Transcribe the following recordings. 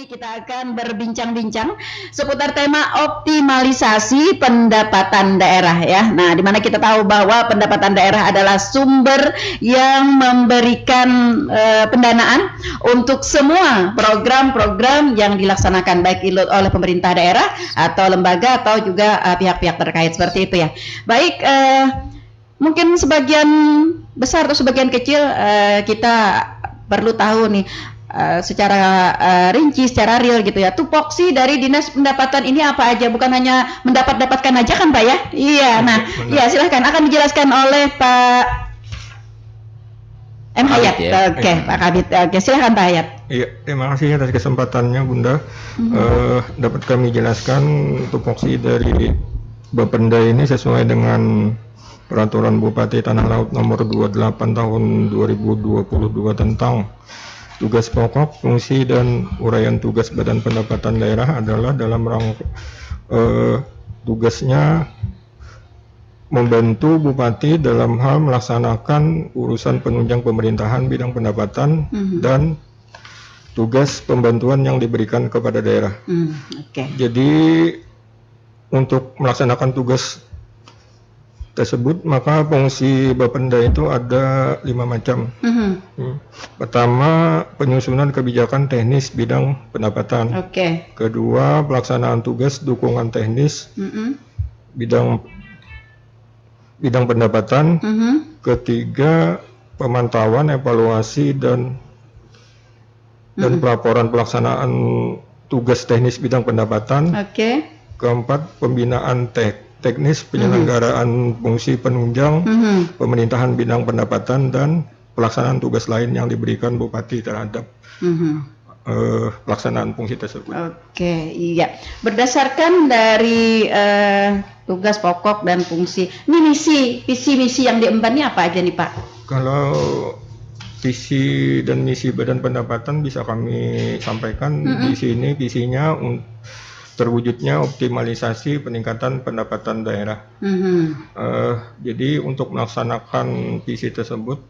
kita akan berbincang-bincang seputar tema optimalisasi pendapatan daerah ya. Nah, di mana kita tahu bahwa pendapatan daerah adalah sumber yang memberikan pendanaan untuk semua program-program yang dilaksanakan baik oleh pemerintah daerah atau lembaga atau juga pihak-pihak terkait seperti itu ya. Baik, mungkin sebagian besar atau sebagian kecil kita perlu tahu nih secara rinci, secara real gitu ya. Tupoksi dari Dinas Pendapatan ini apa aja? Bukan hanya dapatkan aja kan Pak ya? Iya. Nah, ya silahkan akan dijelaskan oleh Pak M. Hayat. Ya? Oke, Pak Kabit. Oke, silahkan Pak Hayat. Iya, terima kasih atas kesempatannya Bunda. Dapat kami jelaskan tupoksi dari Bapenda ini sesuai dengan Peraturan Bupati Tanah Laut nomor 28 tahun 2022 tentang tugas pokok, fungsi, dan uraian tugas Badan Pendapatan Daerah adalah dalam rangka tugasnya membantu Bupati dalam hal melaksanakan urusan penunjang pemerintahan bidang pendapatan dan tugas pembantuan yang diberikan kepada daerah. Jadi untuk melaksanakan tugas tersebut maka fungsi Bapenda itu ada 5 macam. Pertama, penyusunan kebijakan teknis bidang pendapatan. Kedua, pelaksanaan tugas dukungan teknis bidang pendapatan. Ketiga, pemantauan, evaluasi dan pelaporan pelaksanaan tugas teknis bidang pendapatan. Keempat, pembinaan teknis penyelenggaraan fungsi penunjang pemerintahan bidang pendapatan dan pelaksanaan tugas lain yang diberikan Bupati terhadap pelaksanaan fungsi tersebut. Iya. Berdasarkan dari tugas pokok dan fungsi, ini visi misi yang diemban ini apa aja nih Pak? Kalau visi dan misi Badan Pendapatan bisa kami sampaikan di sini. Visinya terwujudnya optimalisasi peningkatan pendapatan daerah. Jadi untuk melaksanakan visi tersebut,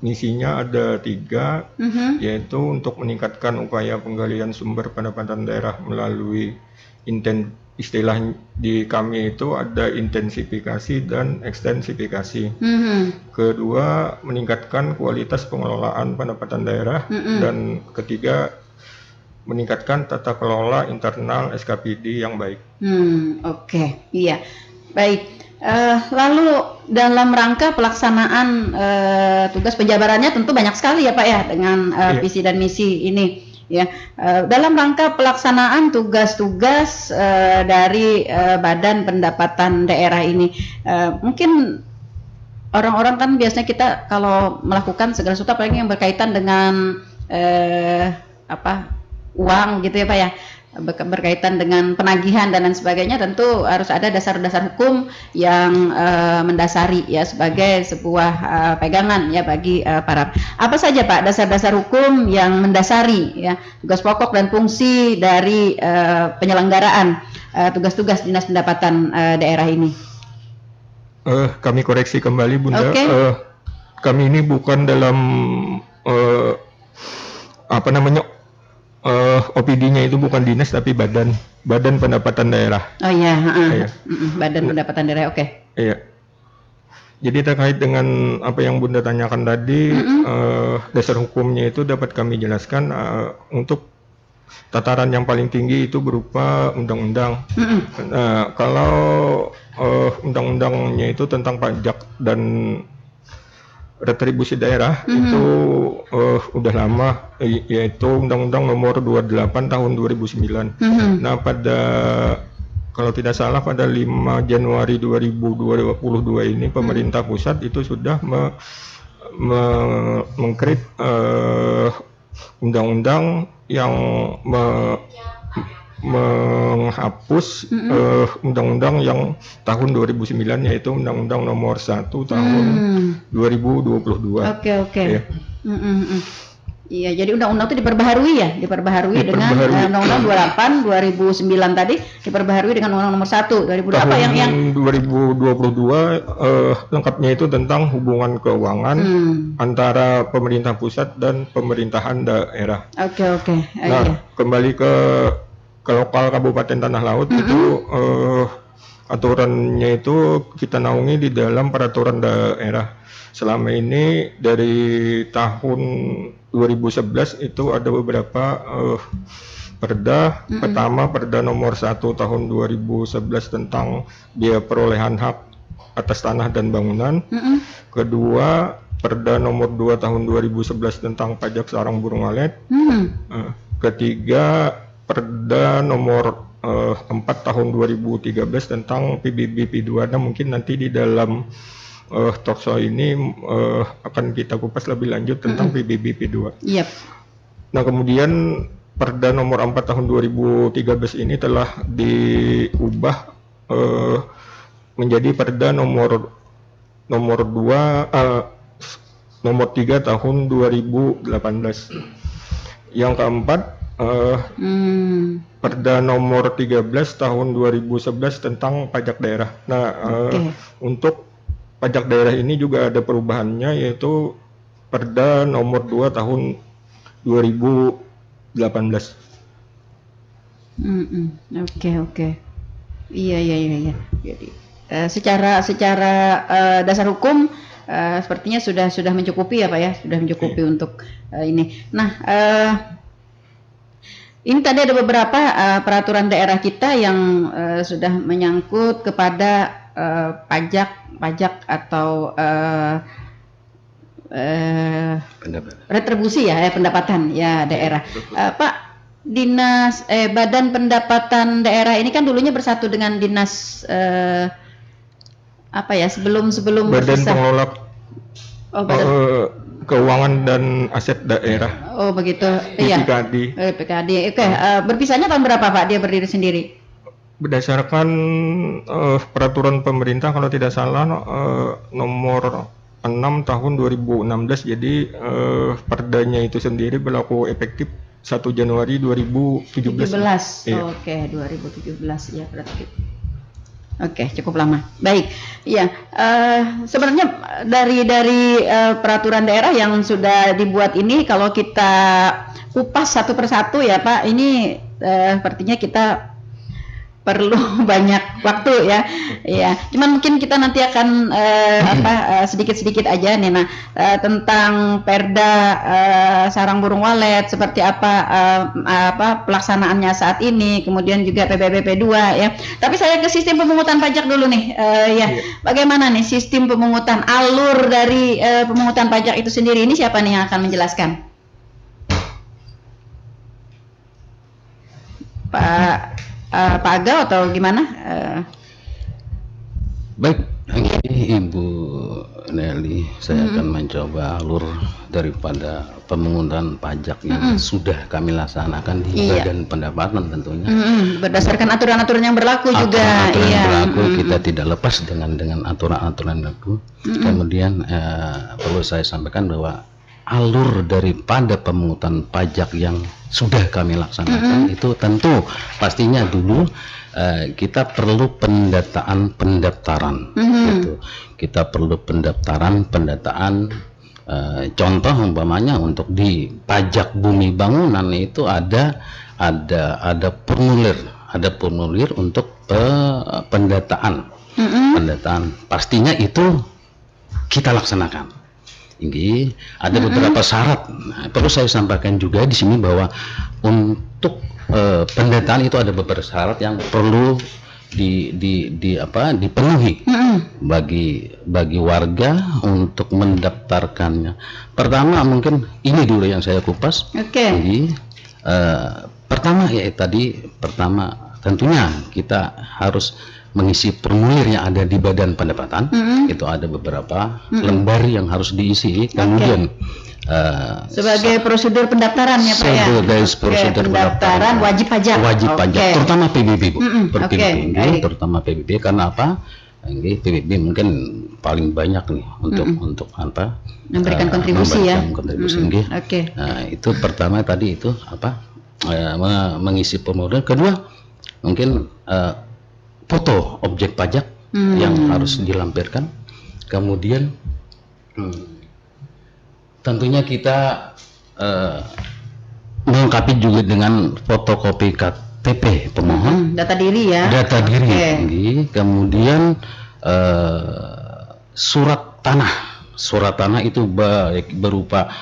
misinya ada 3, yaitu untuk meningkatkan upaya penggalian sumber pendapatan daerah melalui istilah di kami itu ada intensifikasi dan ekstensifikasi. Kedua, meningkatkan kualitas pengelolaan pendapatan daerah. Dan ketiga, meningkatkan tata kelola internal SKPD yang baik. Iya, baik. Lalu dalam rangka pelaksanaan tugas penjabarannya tentu banyak sekali ya Pak ya dengan visi dan misi ini ya. Dalam rangka pelaksanaan tugas-tugas dari Badan Pendapatan Daerah ini, mungkin orang-orang kan biasanya kita kalau melakukan segala sesuatu apalagi yang berkaitan dengan uang gitu ya Pak ya, berkaitan dengan penagihan dan lain sebagainya, tentu harus ada dasar-dasar hukum yang mendasari ya sebagai sebuah pegangan ya bagi para. Apa saja Pak dasar-dasar hukum yang mendasari ya tugas pokok dan fungsi dari penyelenggaraan tugas-tugas Dinas Pendapatan Daerah ini? Kami koreksi kembali Bunda. Kami ini bukan dalam OPD-nya itu bukan dinas tapi Badan Pendapatan Daerah. Badan Pendapatan Daerah. Iya. Jadi terkait dengan apa yang Bunda tanyakan tadi, dasar hukumnya itu dapat kami jelaskan. Untuk tataran yang paling tinggi itu berupa undang-undang. Kalau undang-undangnya itu tentang pajak dan retribusi daerah itu udah lama, yaitu Undang-Undang Nomor 28 Tahun 2009. Nah, kalau tidak salah pada 5 Januari 2022 ini pemerintah pusat itu sudah mengkrit undang-undang yang menghapus undang-undang yang tahun 2009, yaitu Undang-Undang Nomor 1 Tahun 2022. Iya, jadi undang-undang itu diperbaharui dengan Undang-Undang 28 2009 tadi diperbaharui dengan Undang-Undang nomor 1 2000 apa yang 2022 lengkapnya itu tentang hubungan keuangan antara pemerintah pusat dan pemerintahan daerah. Oke. Nah, Iya. kembali ke lokal Kabupaten Tanah Laut itu aturannya itu kita naungi di dalam peraturan daerah. Selama ini dari tahun 2011 itu ada beberapa perda. Pertama, Perda nomor 1 tahun 2011 tentang biaya perolehan hak atas tanah dan bangunan. Kedua, Perda nomor 2 tahun 2011 tentang pajak sarang burung walet. Ketiga, Perda nomor 4 tahun 2013 tentang PBB P2. Nah, mungkin nanti di dalam talkshow ini akan kita kupas lebih lanjut tentang PBB P2. Yep. Nah, kemudian Perda nomor 4 tahun 2013 ini telah diubah menjadi Perda nomor 3 tahun 2018. Yang keempat, Perda nomor 13 tahun 2011 tentang pajak daerah. Nah, untuk pajak daerah ini juga ada perubahannya, yaitu Perda nomor 2 tahun 2018. Oke. Iya. Jadi secara dasar hukum sepertinya sudah mencukupi ya Pak ya, sudah mencukupi untuk ini. Nah, ini tadi ada beberapa peraturan daerah kita yang sudah menyangkut kepada pajak atau retribusi ya, pendapatan ya daerah. Pak, Dinas Badan Pendapatan Daerah ini kan dulunya bersatu dengan Dinas apa ya, sebelum Badan Pengelola Keuangan dan Aset Daerah. Oh begitu, iya. PKD. Oke. Berpisahnya tahun berapa Pak dia berdiri sendiri? Berdasarkan peraturan pemerintah kalau tidak salah nomor 6 tahun 2016, jadi perdanya itu sendiri berlaku efektif 1 Januari 2017. Iya. Oke, 2017 ya berarti. Oke, cukup lama. Baik. Iya, sebenarnya dari peraturan daerah yang sudah dibuat ini kalau kita kupas satu persatu ya Pak, ini sepertinya kita perlu banyak waktu ya. Iya, cuman mungkin kita nanti akan sedikit-sedikit aja nih. Nah, tentang Perda sarang burung walet seperti apa pelaksanaannya saat ini, kemudian juga PBB P2 ya. Tapi saya ke sistem pemungutan pajak dulu nih. Bagaimana nih sistem pemungutan, alur dari pemungutan pajak itu sendiri, ini siapa nih yang akan menjelaskan? Pak Aga atau gimana? Baik, Ibu Nelly, saya akan mencoba alur daripada pemungutan pajak yang sudah kami laksanakan di Badan Pendapatan tentunya. Berdasarkan aturan-aturan yang berlaku juga. Aturan yang berlaku, kita tidak lepas dengan aturan-aturan yang berlaku. Kemudian perlu saya sampaikan bahwa alur daripada pemungutan pajak yang sudah kami laksanakan itu tentu pastinya dulu kita perlu pendaftaran gitu. Kita perlu pendataan contoh umpamanya untuk di pajak bumi bangunan itu ada formulir untuk pendataan. Pastinya itu kita laksanakan. Ini ada beberapa syarat. Nah, perlu saya sampaikan juga di sini bahwa untuk pendataan itu ada beberapa syarat yang perlu dipenuhi bagi warga untuk mendaftarkannya. Pertama mungkin ini dulu yang saya kupas. Jadi pertama tentunya kita harus mengisi formulir yang ada di Badan Pendapatan. Itu ada beberapa lembar yang harus diisi. Kemudian sebagai prosedur pendaftaran ya Pak ya. Sebagai prosedur pendaftaran wajib pajak. Terutama PBB Bu. Terutama PBB karena apa? PBB mungkin paling banyak nih untuk apa? Memberikan kontribusi ya. Kontribusi nggih. Oke. Nah, itu pertama tadi itu apa? Mengisi formulir. Kedua, mungkin foto objek pajak yang harus dilampirkan. Kemudian tentunya kita melengkapi juga dengan fotokopi KTP pemohon, Data diri ya. data diri, Oke. nggih. Kemudian surat tanah itu baik berupa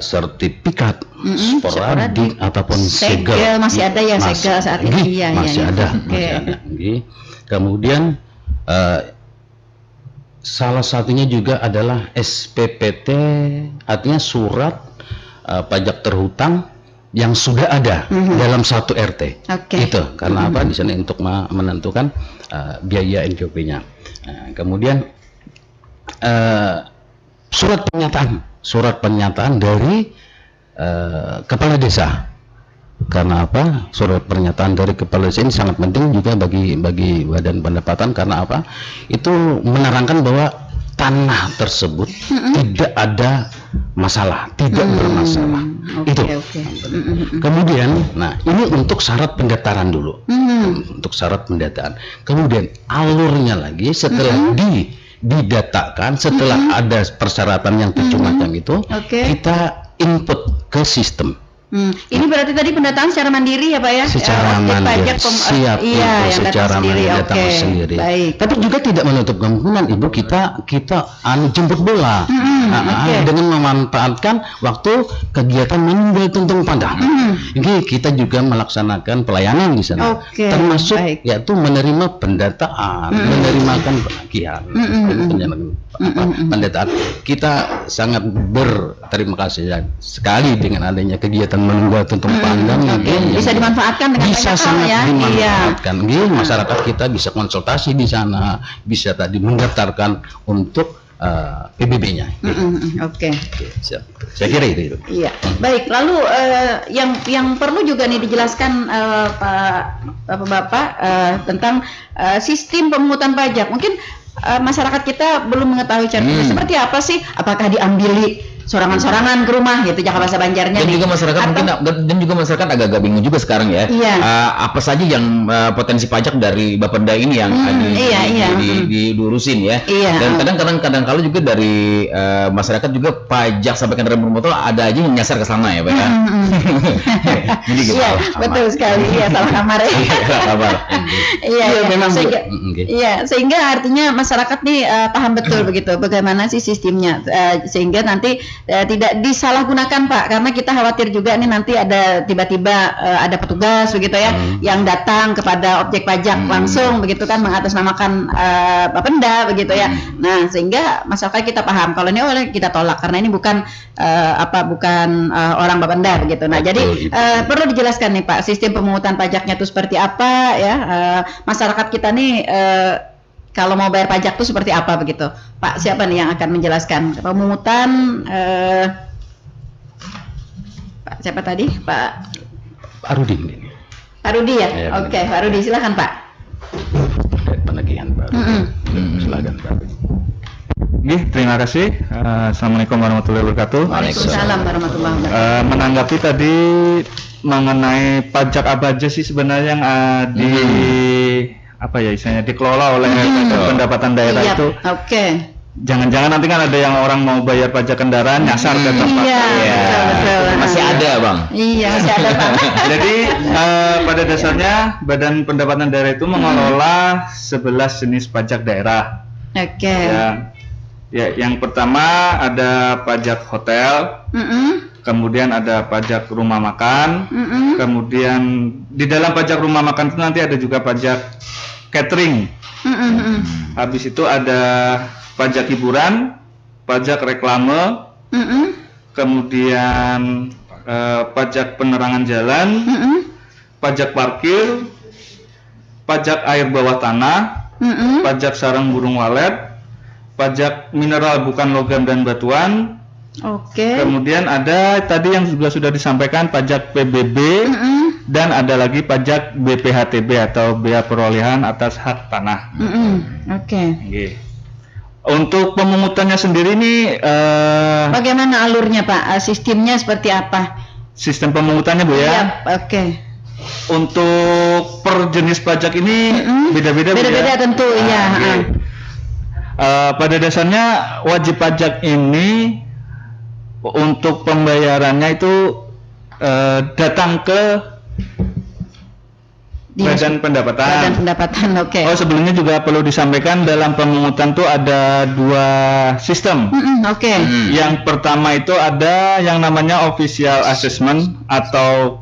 sertifikat, sporadik ataupun segel. Masih ada ya segel saat ini. Nggih, Iya, masih iya. ada, Oke. masih ada. Nggih. Kemudian salah satunya juga adalah SPPT, artinya surat pajak terhutang yang sudah ada dalam satu RT. Oke. Itu karena apa? Di sana untuk menentukan biaya NJOP-nya. Nah, kemudian surat pernyataan dari kepala desa. Karena apa? Surat pernyataan dari kepala desa ini sangat penting juga bagi badan pendapatan. Karena apa? Itu menerangkan bahwa tanah tersebut tidak ada masalah, tidak bermasalah. Oke, Itu. oke. Kemudian, nah ini untuk syarat pendaftaran dulu. Untuk syarat pendataan. Kemudian alurnya lagi setelah didatakan, setelah ada persyaratan yang 7 macam itu, Oke. kita input ke sistem. Ini berarti tadi pendataan secara mandiri ya Pak ya? Secara Objek mandiri, pajak siap, iya, Ibu, yang datang secara sendiri. mandiri datang Oke. sendiri. Baik. Tapi juga tidak menutup kemungkinan Ibu kita jemput bola. Dengan memanfaatkan waktu kegiatan meninggal tuntung pandang. Ini kita juga melaksanakan pelayanan di sana. Oke, Termasuk baik. yaitu menerima pendataan, menerimakan penagihan, pendataan. Kita sangat berterima kasih sekali dengan adanya kegiatan menunggu tuntung pandang ini Bisa dimanfaatkan dengan bisa banyak hal sangat ya. dimanfaatkan. Masyarakat kita bisa konsultasi di sana, bisa tadi mendaftarkan untuk PBB-nya. Oke. Siap. Saya kira itu. Iya, baik. Lalu yang perlu juga nih dijelaskan Bapak tentang sistem pemungutan pajak. Mungkin masyarakat kita belum mengetahui caranya seperti apa sih? Apakah diambili sorangan-sorangan ke rumah gitu, Jakarta bahasa Banjarnya Dan nih. juga masyarakat Atau- mungkin dan juga masyarakat agak-agak bingung juga sekarang ya. Iya. Apa saja yang potensi pajak dari Bapenda ini yang diurusin ya. Iya. Dan kadang kala juga dari masyarakat juga pajak sampai kendaraan bermotor ada aja yang nyasar ke sana ya, Pak. Ya? Jadi gitu. Iya, betul sekali. Iya, salah kamar ya. Iya, kabar. Iya, Iya, memang, Bu. sehingga, Oke. iya, sehingga artinya masyarakat nih paham betul begitu bagaimana sih sistemnya, sehingga nanti tidak disalahgunakan Pak, karena kita khawatir juga nih nanti ada tiba-tiba ada petugas begitu ya yang datang kepada objek pajak langsung begitu kan mengatasnamakan Bapenda begitu ya. Nah, sehingga masyarakat kita paham kalau ini oleh kita tolak karena ini bukan orang Bapenda begitu. Nah, jadi perlu dijelaskan nih Pak, sistem pemungutan pajaknya itu seperti apa ya, masyarakat kita nih kalau mau bayar pajak itu seperti apa begitu, Pak? Siapa nih yang akan menjelaskan pemungutan? Pak siapa tadi? Pak Rudi ini. Pak Rudi ya? Iya, Oke, Pak Rudi silakan Pak. Terkait penagihan Pak. Silakan Pak. Oke, terima kasih. Assalamualaikum warahmatullahi wabarakatuh. Waalaikumsalam warahmatullahi wabarakatuh. Menanggapi tadi mengenai pajak apa aja sih sebenarnya yang apa ya istilahnya dikelola oleh pendapatan daerah Iya, itu. oke. Jangan-jangan nanti kan ada yang orang mau bayar pajak kendaraan nyasar ke tempat. Iya, betul. Masih ada, Bang. Iya, masih ada Pak. Jadi pada dasarnya Badan Pendapatan Daerah itu mengelola 11 jenis pajak daerah. Oke. Ya, yang pertama ada pajak hotel, kemudian ada pajak rumah makan, kemudian di dalam pajak rumah makan itu nanti ada juga pajak catering. Habis itu ada pajak hiburan, pajak reklame, kemudian pajak penerangan jalan, pajak parkir, pajak air bawah tanah, pajak sarang burung walet, pajak mineral bukan logam dan batuan, Oke. Kemudian ada tadi yang juga sudah disampaikan pajak PBB dan ada lagi pajak BPHTB atau Bea Perolehan atas Hak Tanah. Oke. Nggih. Untuk pemungutannya sendiri nih Bagaimana alurnya Pak? Sistemnya seperti apa? sistem pemungutannya Bu ya. Iya, oke. Untuk per jenis pajak ini beda-beda Bu, Beda-beda ya. tentu, iya. Nggih. Pada dasarnya wajib pajak ini untuk pembayarannya itu datang ke Badan Pendapatan. Badan Pendapatan, oke. Oh, sebelumnya juga perlu disampaikan dalam pemungutan tuh ada 2 sistem. Oke. Yang pertama itu ada yang namanya official assessment atau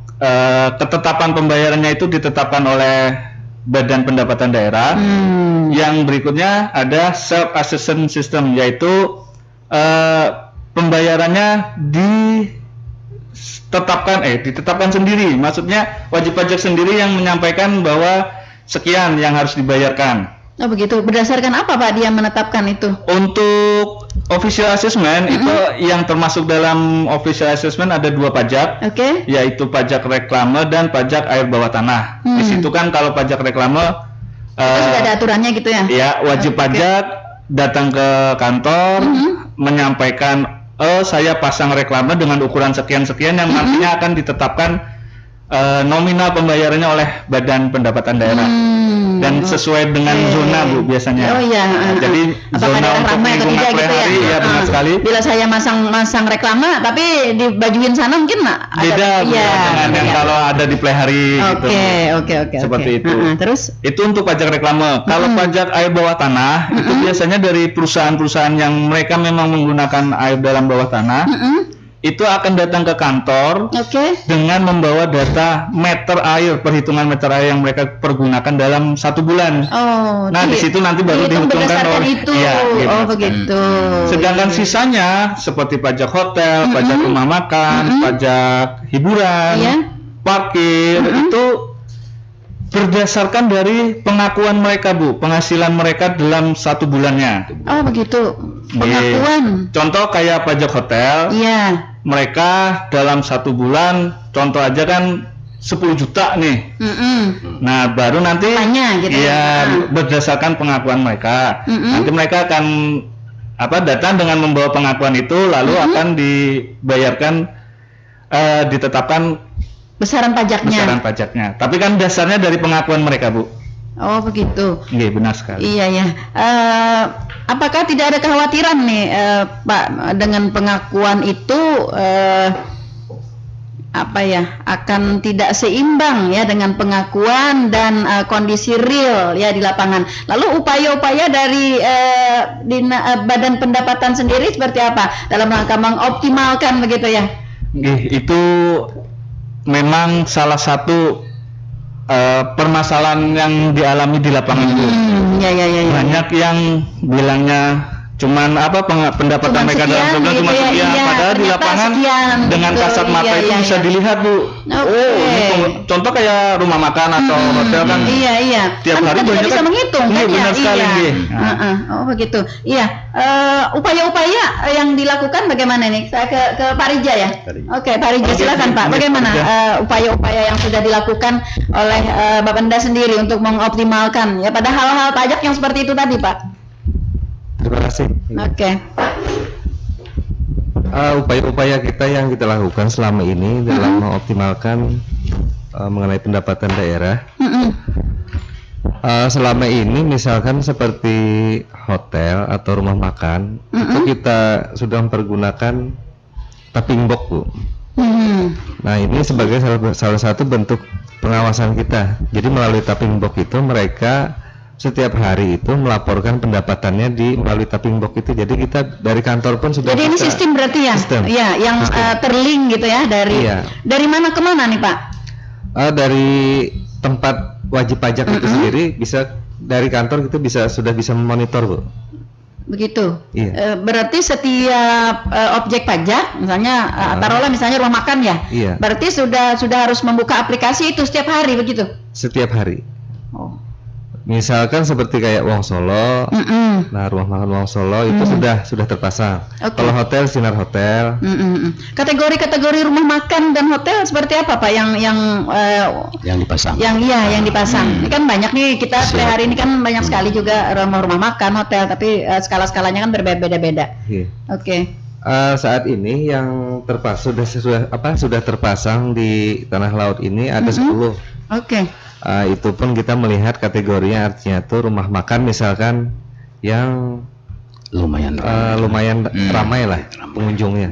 ketetapan pembayarannya itu ditetapkan oleh Badan Pendapatan Daerah. Yang berikutnya ada self assessment system, yaitu pembayarannya ditetapkan sendiri. Maksudnya wajib pajak sendiri yang menyampaikan bahwa sekian yang harus dibayarkan. Oh begitu. Berdasarkan apa Pak dia menetapkan itu? Untuk official assessment itu yang termasuk dalam official assessment ada 2 pajak, Oke. yaitu pajak reklame dan pajak air bawah tanah. Di situ kan kalau pajak reklame Itu sudah ada aturannya gitu ya? ya wajib pajak datang ke kantor menyampaikan saya pasang reklame dengan ukuran sekian-sekian yang nantinya akan ditetapkan nominal pembayarannya oleh Badan Pendapatan Daerah. Dan sesuai dengan zona Bu biasanya. Oh iya. Jadi Apakah zona daerah untuk ramai atau lingkungan tidak gitu ya? Plehari ya benar sekali. Bila saya masang reklame tapi dibajuin sana mungkin ada Beda Bu, iya, dengan yang iya. kalau ada di Plehari gitu. Oke. Seperti itu. Terus? Itu untuk pajak reklame. Kalau pajak air bawah tanah itu biasanya dari perusahaan-perusahaan yang mereka memang menggunakan air dalam bawah tanah itu akan datang ke kantor Oke. dengan membawa data meter air, perhitungan meter air yang mereka pergunakan dalam 1 bulan. Oh. Nah, di situ nanti baru dihitung dihitungkan berdasarkan oleh itu. Iya, iya, Oh benar. begitu. Sedangkan sisanya seperti pajak hotel, pajak rumah makan, pajak hiburan, Iya. parkir itu berdasarkan dari pengakuan mereka Bu, penghasilan mereka dalam 1 bulannya. Oh begitu. Pengakuan. Contoh kayak pajak hotel, Iya. mereka dalam 1 bulan, contoh aja kan 10 juta nih. Nah, baru nanti Tanya gitu iya, ya. berdasarkan pengakuan mereka. Nanti mereka akan datang dengan membawa pengakuan itu lalu akan dibayarkan ditetapkan Besaran pajaknya. besaran pajaknya. Tapi kan dasarnya dari pengakuan mereka, Bu. Oh begitu. Iya, benar sekali. Iya ya. Apakah tidak ada kekhawatiran nih Pak dengan pengakuan itu akan tidak seimbang ya dengan pengakuan dan kondisi real ya di lapangan. Lalu upaya-upaya dari Badan Pendapatan sendiri seperti apa dalam rangka mengoptimalkan begitu ya? Itu memang salah satu permasalahan yang dialami di lapangan Bu. Ya. Banyak yang bilangnya cuman pendapatan mereka dalam sebulan cuma gitu ya, sekian, iya, padahal di ternyata lapangan sekian, dengan gitu. kasat mata Iya, itu iya, bisa iya. dilihat Bu. Oke. Contoh kayak rumah makan atau hotel kan Iya. tiap Kan hari kita banyak bisa kan. menghitung Iya, kan benar ya. sekali, Iya. nggih. Nah. Oh begitu. Iya. Upaya-upaya yang dilakukan bagaimana nih? Saya ke Pak Rija ya. Oke, Pak Rija silakan Pak. Bagaimana upaya-upaya yang sudah dilakukan oleh Bapenda sendiri untuk mengoptimalkan ya pada hal-hal pajak yang seperti itu tadi Pak? Terima kasih. Oke. Upaya-upaya kita yang kita lakukan selama ini dalam mengoptimalkan mengenai pendapatan daerah. Selama ini misalkan seperti hotel atau rumah makan itu kita sudah mempergunakan tapping box Bu. Nah ini sebagai salah satu bentuk pengawasan kita. Jadi melalui tapping box itu mereka setiap hari itu melaporkan pendapatannya melalui tapping box itu. Jadi kita dari kantor pun sudah. Jadi ini sistem berarti ya? Sistem. Iya, yang terlink gitu ya dari mana ke mana nih Pak? Dari tempat wajib pajak itu sendiri bisa dari kantor itu sudah bisa memonitor Bu. Begitu. Iya. Berarti setiap objek pajak, misalnya taruhlah misalnya rumah makan ya. Iya. Berarti sudah harus membuka aplikasi itu setiap hari begitu. Setiap hari. Oh. Misalkan seperti kayak Wong Solo, nah rumah makan Wong Solo itu sudah terpasang. Oke. Kalau hotel Sinar Hotel, Kategori-kategori rumah makan dan hotel seperti apa Pak yang yang dipasang. yang dipasang. Ini kan banyak nih kita hari ini kan banyak sekali juga rumah makan, hotel, tapi skala-skalanya kan berbeda-beda. iya. Oke. Saat ini yang sudah terpasang di Tanah Laut ini ada 10. Oke. Itu pun kita melihat kategorinya, artinya tuh rumah makan misalkan yang Lumayan. lumayan ramai lah pengunjungnya.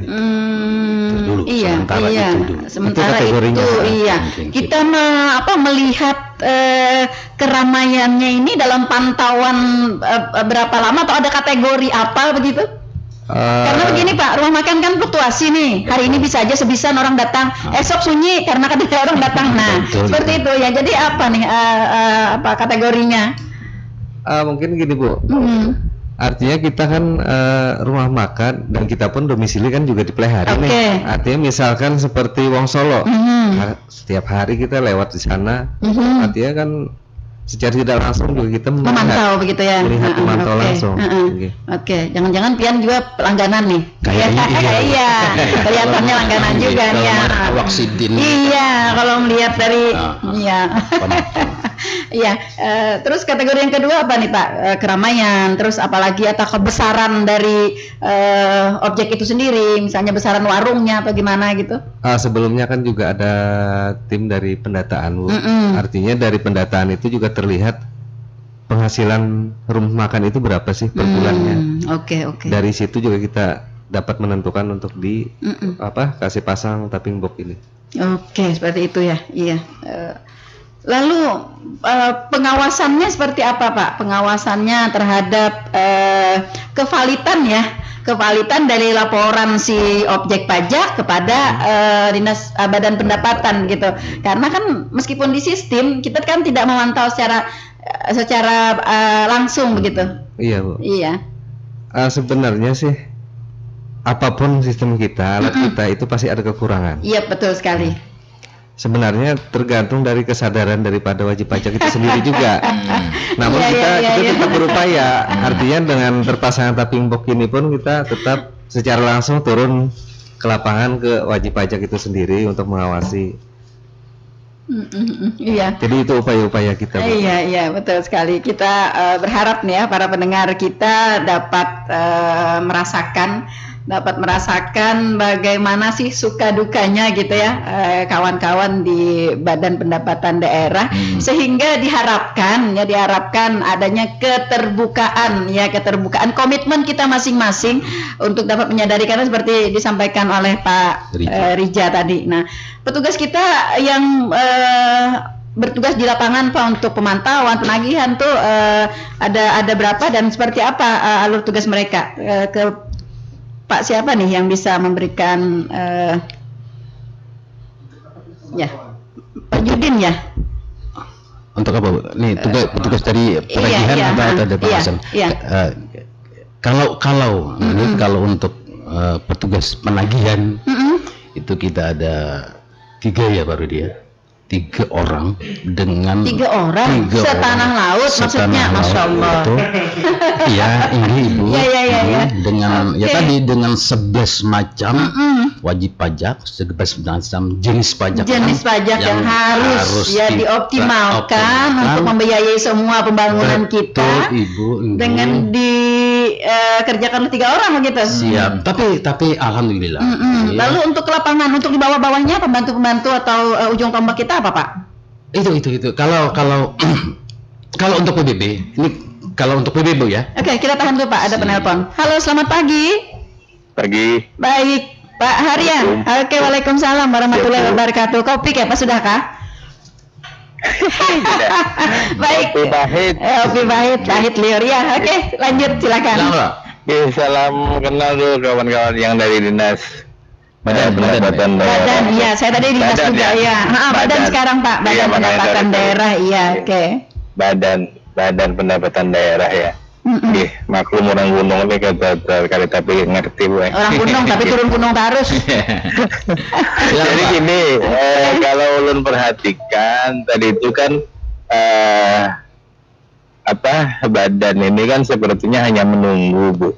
Dulu, Iya, sementara iya. itu dulu. Sementara Itu kategorinya. itu, iya. Mungkin Kita melihat keramaiannya ini dalam pantauan berapa lama atau ada kategori apa begitu? Karena begini Pak, rumah makan kan fluktuasi nih. Hari ini bisa aja sebisan orang datang, esok sunyi karena ada orang datang. Nah, Betul, seperti itu ya. Jadi apa nih apa kategorinya? Mungkin gini Bu, artinya kita kan rumah makan dan kita pun domisili kan juga dipelihara Oke. nih. Artinya misalkan seperti Wong Solo, setiap hari kita lewat di sana, artinya kan secara tidak langsung juga kita Memantau begitu ya. melihat memantau Oke. langsung. Oke. Oke, jangan-jangan Pian juga langganan nih. Kayaknya iya. Iya, kelihatannya langganan juga nih ya. Waksidin. Iya, kalau melihat dari iya. Iya, terus kategori yang kedua apa nih Pak? Keramaian, terus apalagi atau kebesaran dari objek itu sendiri, misalnya besaran warungnya atau gimana gitu? Sebelumnya kan juga ada tim dari pendataan Bu. Artinya dari pendataan itu juga terlihat penghasilan rumah makan itu berapa sih per bulannya. Oke. Dari situ juga kita dapat menentukan untuk kasih pasang tapping box ini. Oke, seperti itu ya. Iya. Lalu pengawasannya seperti apa Pak? Pengawasannya terhadap kevalitan dari laporan si objek pajak kepada dinas badan pendapatan gitu. Karena kan meskipun di sistem kita kan tidak memantau secara langsung begitu. Iya Bu. Iya. Sebenarnya sih apapun sistem kita, alat kita itu pasti ada kekurangan. Iya betul sekali. Sebenarnya tergantung dari kesadaran daripada wajib pajak itu sendiri juga. Namun kita tetap berupaya. Artinya dengan terpasang tapping box ini pun kita tetap secara langsung turun ke lapangan ke wajib pajak itu sendiri untuk mengawasi. Iya. Jadi itu upaya-upaya kita. Bu. Iya betul sekali. Kita berharap nih ya para pendengar kita dapat merasakan bagaimana sih suka dukanya gitu ya kawan-kawan di Badan Pendapatan Daerah sehingga diharapkan adanya keterbukaan komitmen kita masing-masing untuk dapat menyadari karena seperti disampaikan oleh Pak Rija tadi. Nah, petugas kita yang bertugas di lapangan Pak untuk pemantauan penagihan tuh ada berapa dan seperti apa alur tugas mereka ke Pak siapa nih yang bisa memberikan Pak Judin ya? Untuk apa Bu? Nih tugas dari penagihan atau ada pengawasan? Kalau untuk petugas penagihan itu kita ada 3 ya Pak Rudi ya. 3 orang dengan 3 orang setanah laut maksudnya, Masya Allah. Iya ini Ibu. Iya. Dengan tadi dengan 11 macam wajib pajak, 11 macam jenis pajak yang harus dioptimalkan untuk membiayai semua pembangunan kita. Ibu. Dengan dikerjakan oleh 3 orang begitu. Siap. Tapi alhamdulillah. Lalu untuk lapangan, untuk di bawah-bawahnya pembantu-pembantu atau ujung tombak kita apa Pak? Itu. Kalau untuk PBB, ini kalau untuk PBB Bu ya. Oke, kita tahan dulu Pak, ada penelpon. Halo, selamat pagi. Pagi. Baik, Pak Haryan. Oke, waalaikumsalam warahmatullahi wabarakatuh. Kopi ya Pak, sudahkah? Baik. Kopi pahit liur ya. Oke, lanjut silakan. Oke, salam kenal dulu kawan-kawan yang dari dinas Badan. Iya, saya tadi dinas juga ya. Badan sekarang Pak, Badan Pendapatan Daerah, iya, oke. Badan Pendapatan Daerah ya. Oke, maklum orang gunung ini kali tapi ngerti Bu. Orang gunung tapi turun gunung terus. Jadi gini, kalau ulun perhatikan tadi itu kan badan ini kan sepertinya hanya menunggu, Bu.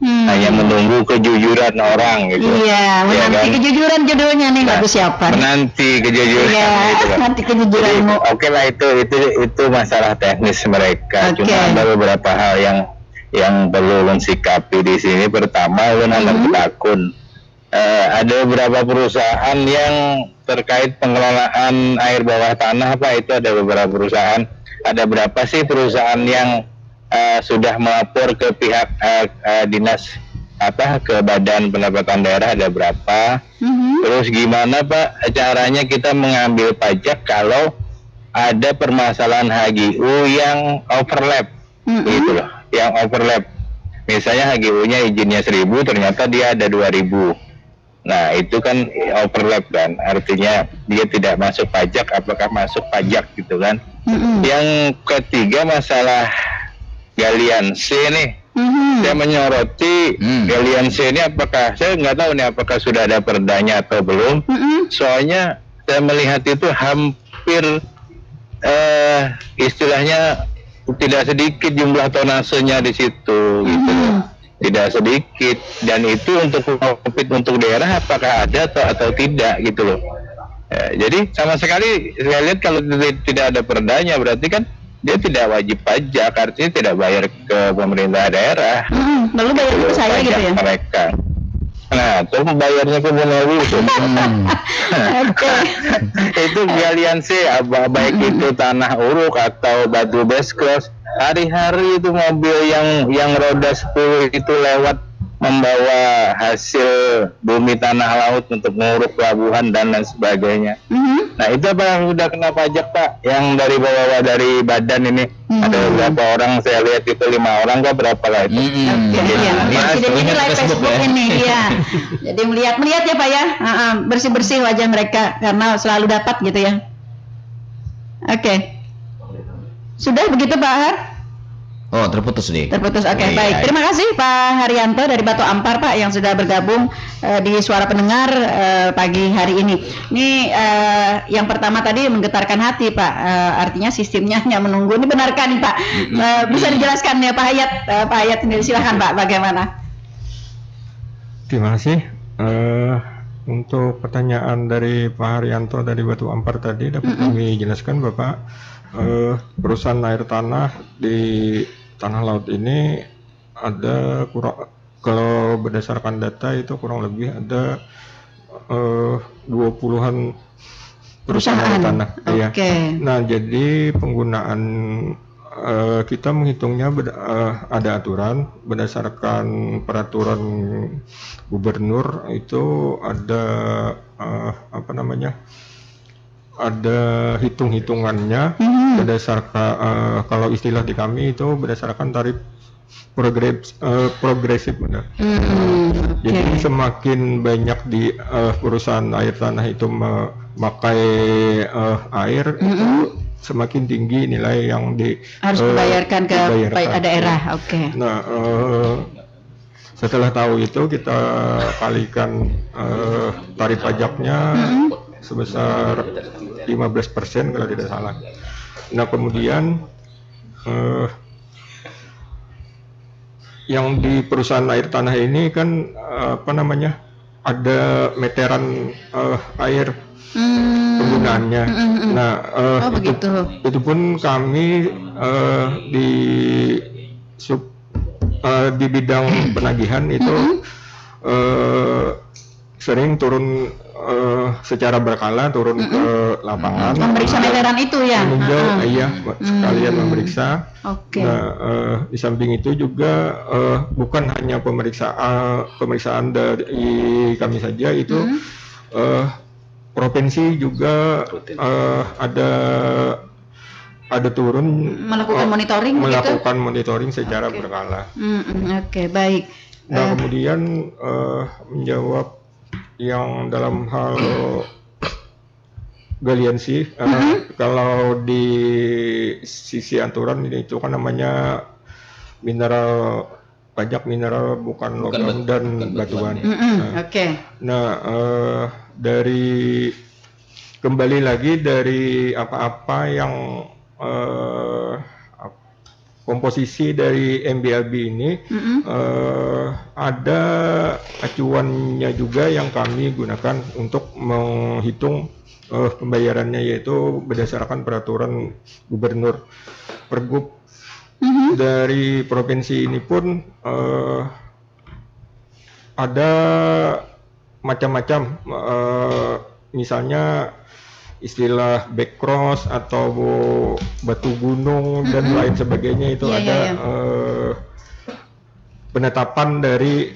Hanya menunggu kejujuran orang gitu. Iya, Ya menanti kan? kejujuran judulnya nih Pak Gusiapan. Menanti kejujuran Iya, gitu kan. nanti Jadi, kejujuranmu. oke lah itu masalah teknis mereka. Oke. Cuma ada beberapa hal yang perlu mensikapi di sini. Pertama, ulun akan bertakun. Ada beberapa perusahaan yang terkait pengelolaan air bawah tanah, Pak. Itu ada beberapa perusahaan. Ada berapa sih perusahaan yang sudah melapor ke pihak dinas ke Badan Pendapatan Daerah, ada berapa? Terus gimana Pak caranya kita mengambil pajak kalau ada permasalahan HGU yang overlap, gitu loh, yang overlap. Misalnya HGU-nya izinnya 1.000, ternyata dia ada 2.000. Nah itu kan overlap kan, artinya dia tidak masuk pajak, apakah masuk pajak gitu kan? Yang ketiga masalah galian C nih. Saya menyoroti galian C ini, apakah saya nggak tahu nih apakah sudah ada perdanya atau belum. Soalnya saya melihat itu hampir istilahnya tidak sedikit jumlah tonasenya di situ gitu. Tidak sedikit, dan itu untuk profit untuk daerah apakah ada atau tidak gitu loh. Jadi sama sekali saya lihat kalau tidak ada perdanya berarti kan dia tidak wajib pajak, artinya tidak bayar ke pemerintah daerah. Lalu bayar ke saya gitu ya? Mereka. Nah, terus bayarnya ke Bonawi. Itu galian C, baik itu tanah uruk atau batu beskros. Hari-hari itu mobil yang roda 10 itu lewat membawa hasil bumi tanah laut untuk menguruk pelabuhan dan lain sebagainya. Nah itu apa sudah kena pajak Pak? Yang dari bawah dari badan ini ada beberapa orang, saya lihat itu 5 orang kok berapa lah itu? Jadi ini live Facebook ini, ya. Jadi melihat ya Pak ya, bersih wajah mereka karena selalu dapat gitu ya. Oke. Sudah begitu Pak Har? Oh, terputus nih. Terputus, oke, Iya, baik. iya. Terima kasih Pak Haryanto dari Batu Ampar Pak yang sudah bergabung di Suara Pendengar pagi hari ini. Ini yang pertama tadi menggetarkan hati Pak, artinya sistemnya hanya menunggu. Ini benarkah nih Pak? Bisa dijelaskan ya Pak Hayat? Pak Hayat sendiri silahkan Pak, bagaimana? Terima kasih. Untuk pertanyaan dari Pak Haryanto dari Batu Ampar tadi dapat kami jelaskan Bapak. Perusahaan air tanah di tanah laut ini ada kurang, kalau berdasarkan data itu kurang lebih ada 20-an perusahaan air tanah. Iya. Nah jadi penggunaan kita menghitungnya ada aturan berdasarkan peraturan gubernur itu ada ada hitung-hitungannya berdasarkan kalau istilah di kami itu berdasarkan tarif progresif benar. Jadi semakin banyak di perusahaan air tanah itu memakai air itu semakin tinggi nilai yang harus dibayarkan ke daerah. Nah setelah tahu itu kita kalikan tarif pajaknya sebesar 15% kalau tidak salah. Nah kemudian yang di perusahaan air tanah ini kan ada meteran air penggunaannya. Nah itu pun kami di bidang penagihan itu sering turun secara berkala turun ke lapangan, memeriksa meteran itu ya, meninjau, iya sekalian memeriksa. Nah di samping itu juga bukan hanya pemeriksaan dari kami saja itu provinsi juga ada turun melakukan monitoring secara berkala. Baik. Nah kemudian menjawab yang dalam hal galiansi, kalau di sisi aturan itu kan namanya pajak mineral bukan logam dan batuan. Nah dari kembali lagi dari apa-apa yang komposisi dari MBLB ini ada acuannya juga yang kami gunakan untuk menghitung pembayarannya, yaitu berdasarkan peraturan gubernur. Pergub dari provinsi ini pun ada macam-macam, misalnya istilah backcross atau batu gunung dan lain sebagainya, itu ada penetapan dari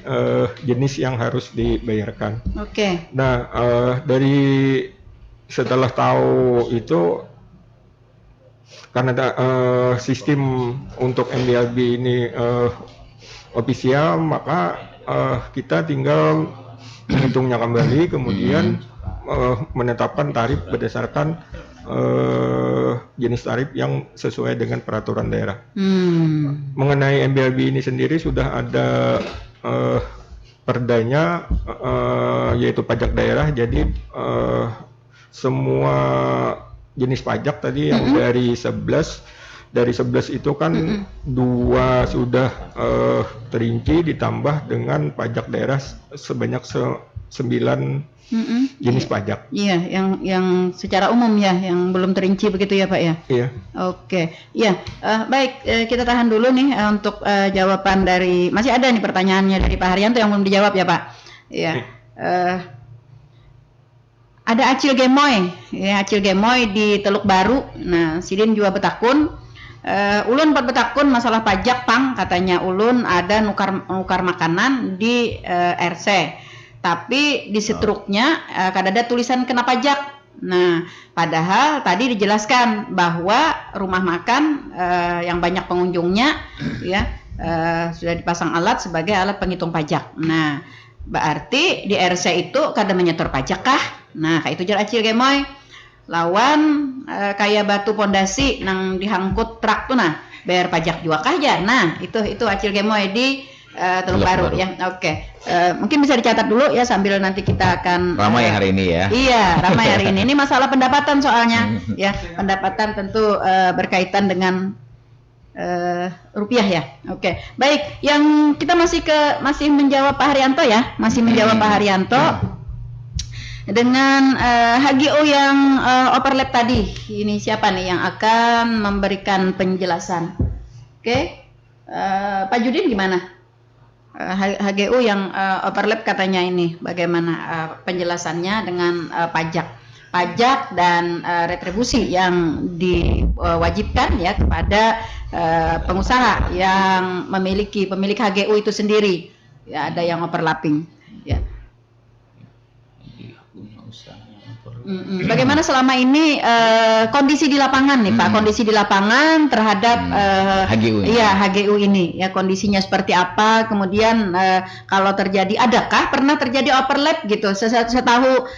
jenis yang harus dibayarkan. Oke. Nah, dari setelah tahu itu, karena sistem untuk MBLB ini ofisial, maka kita tinggal menghitungnya kembali, kemudian menetapkan tarif berdasarkan jenis tarif yang sesuai dengan peraturan daerah. Mengenai MBLB ini sendiri sudah ada perdanya, yaitu pajak daerah. Jadi semua jenis pajak tadi yang dari 11 itu kan dua sudah terinci, ditambah dengan pajak daerah sebanyak 9 jenis pajak. Iya, yang secara umum ya, yang belum terinci begitu ya Pak ya? Iya. Oke, iya. Baik, kita tahan dulu nih untuk jawaban dari, masih ada nih pertanyaannya dari Pak Haryanto yang belum dijawab ya Pak. Iya. Ada Acil Gemoy, ya, Acil Gemoy di Teluk Baru. Nah, sidin jua betakun. Ulun 4 betakun masalah pajak pang, katanya ulun ada nukar makanan di RC. Tapi di setruknya kadada tulisan kena pajak. Nah, padahal tadi dijelaskan bahwa rumah makan yang banyak pengunjungnya ya sudah dipasang alat sebagai alat penghitung pajak. Nah, berarti di RC itu kada menyetor pajak kah? Nah, kayak itu jar Acil Gemoy. Lawan kayak batu pondasi nang dihangkut truk tuh, nah bayar pajak juga kah ya? Nah, itu Acil Gemoy di Teluk Baru ya. Oke. Mungkin bisa dicatat dulu ya sambil nanti kita akan Ramai hari ini ya. Iya, ramai hari ini. Ini masalah pendapatan soalnya ya. Pendapatan tentu berkaitan dengan rupiah ya. Oke. Baik, yang kita masih menjawab Pak Haryanto ya. Masih menjawab Pak Haryanto. Dengan HGO yang overlap tadi. Ini siapa nih yang akan memberikan penjelasan? Oke. Pak Judin gimana? HGU yang overlap katanya ini bagaimana penjelasannya dengan pajak dan retribusi yang diwajibkan ya kepada pengusaha yang pemilik HGU itu sendiri ya, ada yang overlapping ya. Bagaimana selama ini kondisi di lapangan nih Pak, kondisi di lapangan terhadap HGU ini. Iya, HGU ini ya, kondisinya seperti apa, kemudian kalau terjadi, adakah pernah terjadi overlap gitu setahu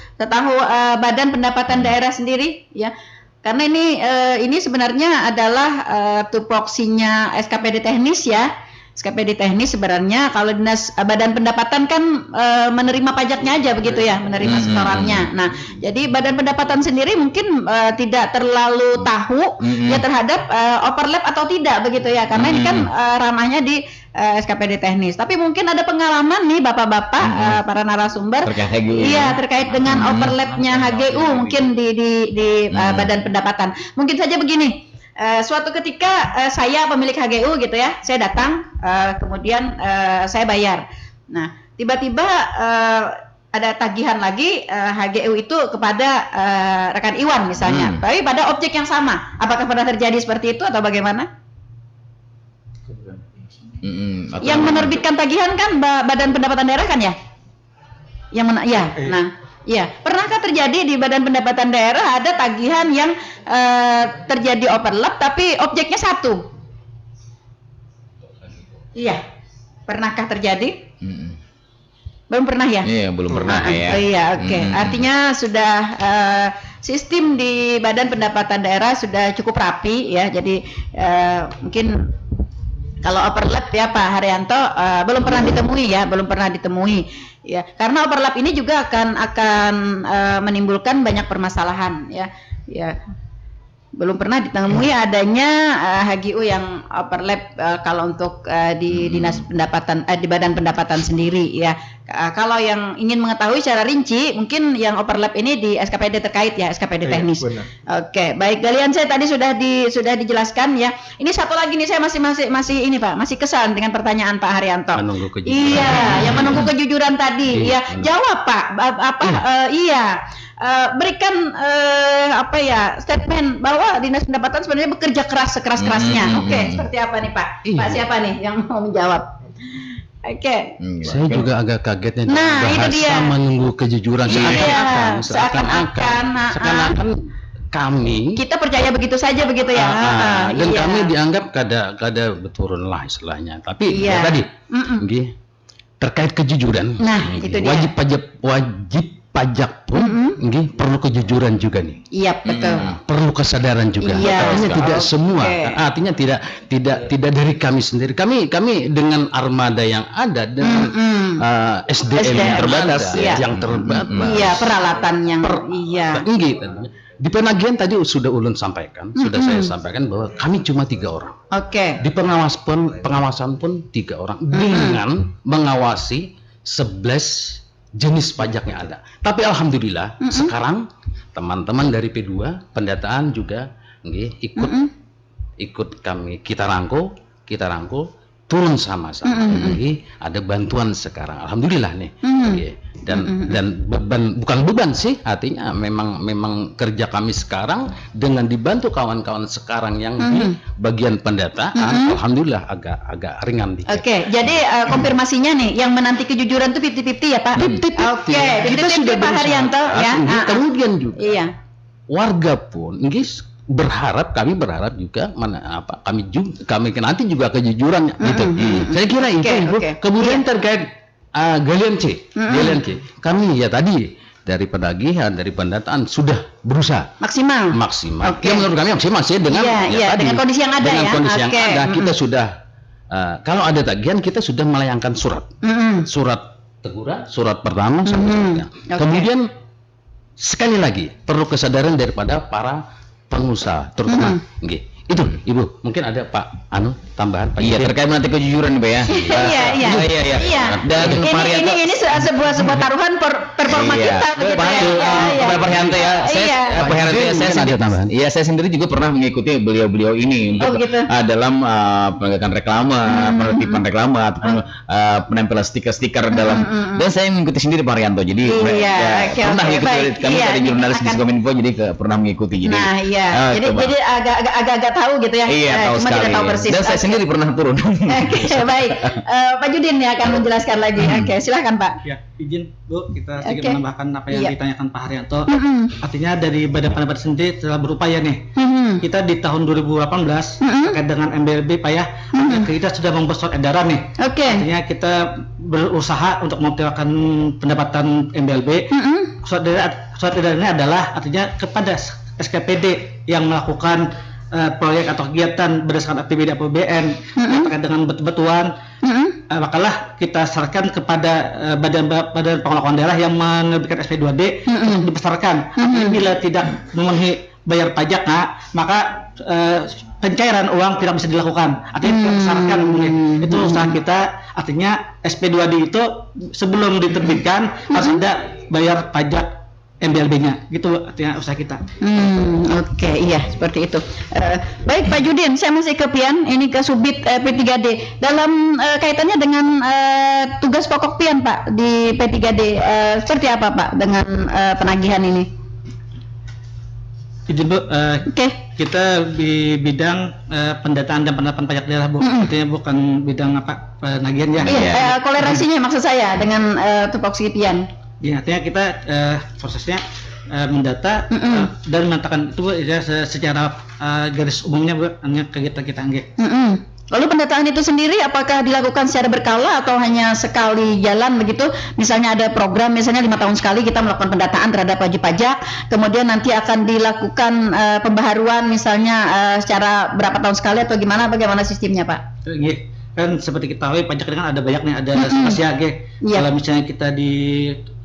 Badan Pendapatan Daerah sendiri ya, karena ini sebenarnya adalah tupoksinya SKPD teknis ya. SKPD teknis sebenarnya kalau dinas Badan Pendapatan kan menerima pajaknya aja begitu ya, menerima setorannya. Nah, jadi Badan Pendapatan sendiri mungkin tidak terlalu tahu ya terhadap overlap atau tidak begitu ya, karena ini kan ranahnya di SKPD teknis. Tapi mungkin ada pengalaman nih bapak-bapak para narasumber terkait HGU. Iya, terkait dengan overlapnya HGU mungkin di Badan Pendapatan. Mungkin saja begini. Suatu ketika saya pemilik HGU gitu ya, saya datang kemudian saya bayar. Nah, tiba-tiba ada tagihan lagi HGU itu kepada rekan Iwan misalnya, tapi pada objek yang sama. Apakah pernah terjadi seperti itu atau bagaimana? Yang menerbitkan tagihan kan Badan Pendapatan Daerah kan ya? Iya, pernahkah terjadi di Badan Pendapatan Daerah ada tagihan yang terjadi overlap tapi objeknya satu? Iya, pernahkah terjadi? Belum pernah ya? Iya, belum pernah ya. Oh iya, oke. Artinya sudah sistem di Badan Pendapatan Daerah sudah cukup rapi ya. Jadi mungkin kalau overlap ya Pak Haryanto belum pernah ditemui ya, karena overlap ini juga akan menimbulkan banyak permasalahan ya. belum pernah ditemui adanya HGU yang overlap kalau untuk di dinas pendapatan di badan pendapatan sendiri ya. Kalau yang ingin mengetahui secara rinci mungkin yang overlap ini di SKPD terkait ya, SKPD teknis. Benar. Oke, baik, galian saya tadi sudah dijelaskan ya. Ini satu lagi nih, saya masih ini Pak, masih kesal dengan pertanyaan Pak Haryanto. Menunggu kejujuran. Iya, yang menunggu kejujuran tadi. Iya, Ya, jawab Pak. Iya. Berikan statement bahwa dinas pendapatan sebenarnya bekerja keras sekeras-kerasnya. Oke, seperti apa nih Pak? Iya. Pak siapa nih yang mau menjawab? Oke. Saya juga agak kagetnya Nah, itu bahasa dia. menunggu kejujuran Iya, seakan-akan kami Kita percaya begitu saja begitu ya. dan Iya. kami dianggap kada beturun lah istilahnya. Tapi Iya. ya tadi nggih, terkait kejujuran. Nah, nggih, itu dia. wajib pajak pun nggih, perlu kejujuran juga nih. Iya, betul. Perlu kesadaran juga. Iya. Artinya tidak Oke. semua. Artinya tidak dari kami sendiri. Kami dengan armada yang ada dengan SDM yang terbatas, Iya. yang terbatas. Iya, peralatan yang iya. Nggih. Di penagihan tadi sudah ulun sampaikan, sudah saya sampaikan bahwa kami cuma 3 orang. Oke. Di pengawasan pun 3 orang dengan mengawasi 11 jenis pajak yang ada. Tapi alhamdulillah sekarang teman-teman dari P2 pendataan juga nggih, ikut kami kita rangkul turun sama-sama. Nggih, ada bantuan sekarang. Alhamdulillah nih. Nggih. Dan bukan beban sih, artinya memang kerja kami sekarang dengan dibantu kawan-kawan sekarang yang di bagian pendataan, alhamdulillah agak ringan dikit. Oke, jadi konfirmasinya nih, yang menanti kejujuran itu 50-50 ya Pak? Oke, Kita 50-50 sudah Pak berusaha. Haryanto ya. Kemudian juga Iya. warga pun nggih kami berharap juga kami nanti juga kejujuran gitu. Saya kira itu Oke, Ibu. oke. Kemudian terkait galian C. Kami ya tadi dari penagihan, dari pendataan sudah berusaha Maksimal. Ya menurut kami maksimal sih dengan Iya, dengan kondisi yang ada dengan ya. kondisi yang Oke. ada kita sudah kalau ada tagihan kita sudah melayangkan surat teguran, surat pertama sampai surat yang. Oke. Kemudian sekali lagi perlu kesadaran daripada para pengusaha terutama nggih. Itu Ibu, mungkin ada Pak tambahan Pak. Iya, terkait menanti kejujuran nih, Pak ya. Iya. Dan Pak Haryanto, Ini sebuah taruhan performa kita begitu ya. Pak Haryanto ya. Pak Haryanto ya, saya Mungkin ada sendiri, tambahan. iya, saya sendiri juga pernah mengikuti beliau-beliau ini untuk gitu. dalam penegakan reklame, penertiban reklame ataupun penempelan stiker-stiker dalam. Dan saya mengikuti sendiri Pak Haryanto. Jadi pernah mengikuti. Baik. Kami Iya, dari ini jurnalis di akan- Kominfo jadi pernah mengikuti. Jadi Nah, iya. coba. Jadi agak tahu gitu ya. Iya, tahu Cuma sekali. tidak tahu persis. Dan saya Oke. sendiri pernah turun. Oke, baik. Pak Judin ya akan menjelaskan lagi. Oke, silahkan Pak. Ya, izin Bu, kita sedikit Oke. menambahkan apa yang Iya. ditanyakan Pak Haryanto. Artinya dari Badan Pendapatan sendiri telah berupaya nih. Kita di tahun 2018 terkait dengan MBLB Pak ya, artinya kita sudah membuat surat edaran nih. Oke. Artinya kita berusaha untuk mengoptimalkan pendapatan MBLB. Surat edaran ini adalah artinya kepada SKPD yang melakukan proyek atau kegiatan berdasarkan APBD APBN yang terkait dengan betuan, makalah kita sarankan kepada badan pengelolaan daerah yang menerbitkan SP2D untuk dibesarkan. Artinya bila tidak memenuhi bayar pajak, maka pencairan uang tidak bisa dilakukan. Artinya kita sarankan itu usaha kita. Artinya SP2D itu sebelum diterbitkan harus ada bayar pajak MBLB-nya, gitu artinya usaha kita. Oke, iya seperti itu. Baik Pak Judin, saya masih ke Pian, ini ke Subit P3D. Dalam kaitannya dengan tugas pokok Pian Pak di P3D, seperti apa Pak dengan penagihan ini? Izin Bu, Oke. kita di bidang pendataan dan penerapan pajak daerah Bu, artinya bukan bidang penagihan ya. Iya, kolerasinya maksud saya dengan tupoksi Pian. Ya, artinya kita prosesnya mendata dan menetapkan itu Bu, ya, secara garis umumnya Bu, hanya kegiatan kita nggih. Lalu pendataan itu sendiri apakah dilakukan secara berkala atau hanya sekali jalan begitu? Misalnya ada program, misalnya 5 tahun sekali kita melakukan pendataan terhadap wajib pajak, kemudian nanti akan dilakukan pembaharuan misalnya secara berapa tahun sekali atau bagaimana sistemnya Pak? Nggih, kan seperti kita tahu pajak kan ada banyak nih, ada spasial nggih. Iya. Kalau misalnya kita di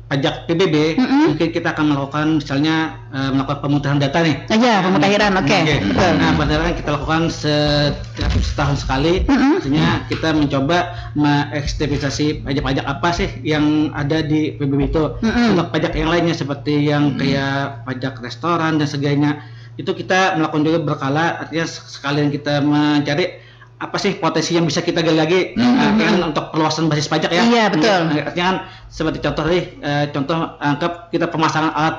pajak PBB, mungkin kita akan melakukan misalnya melakukan pemutaran data nih. Ya, pemutakhiran, oke. Betul. Nah, pemutaran kita lakukan setahun sekali. Artinya kita mencoba mengekstremisasi pajak-pajak apa sih yang ada di PBB itu. Untuk pajak yang lainnya seperti yang kayak pajak restoran dan sebagainya, itu kita melakukan juga berkala. Artinya sekalian kita mencari apa sih potensi yang bisa kita gali lagi kan untuk perluasan basis pajak ya. Iya, betul. Artinya kan seperti contoh tadi, contoh anggap kita pemasangan alat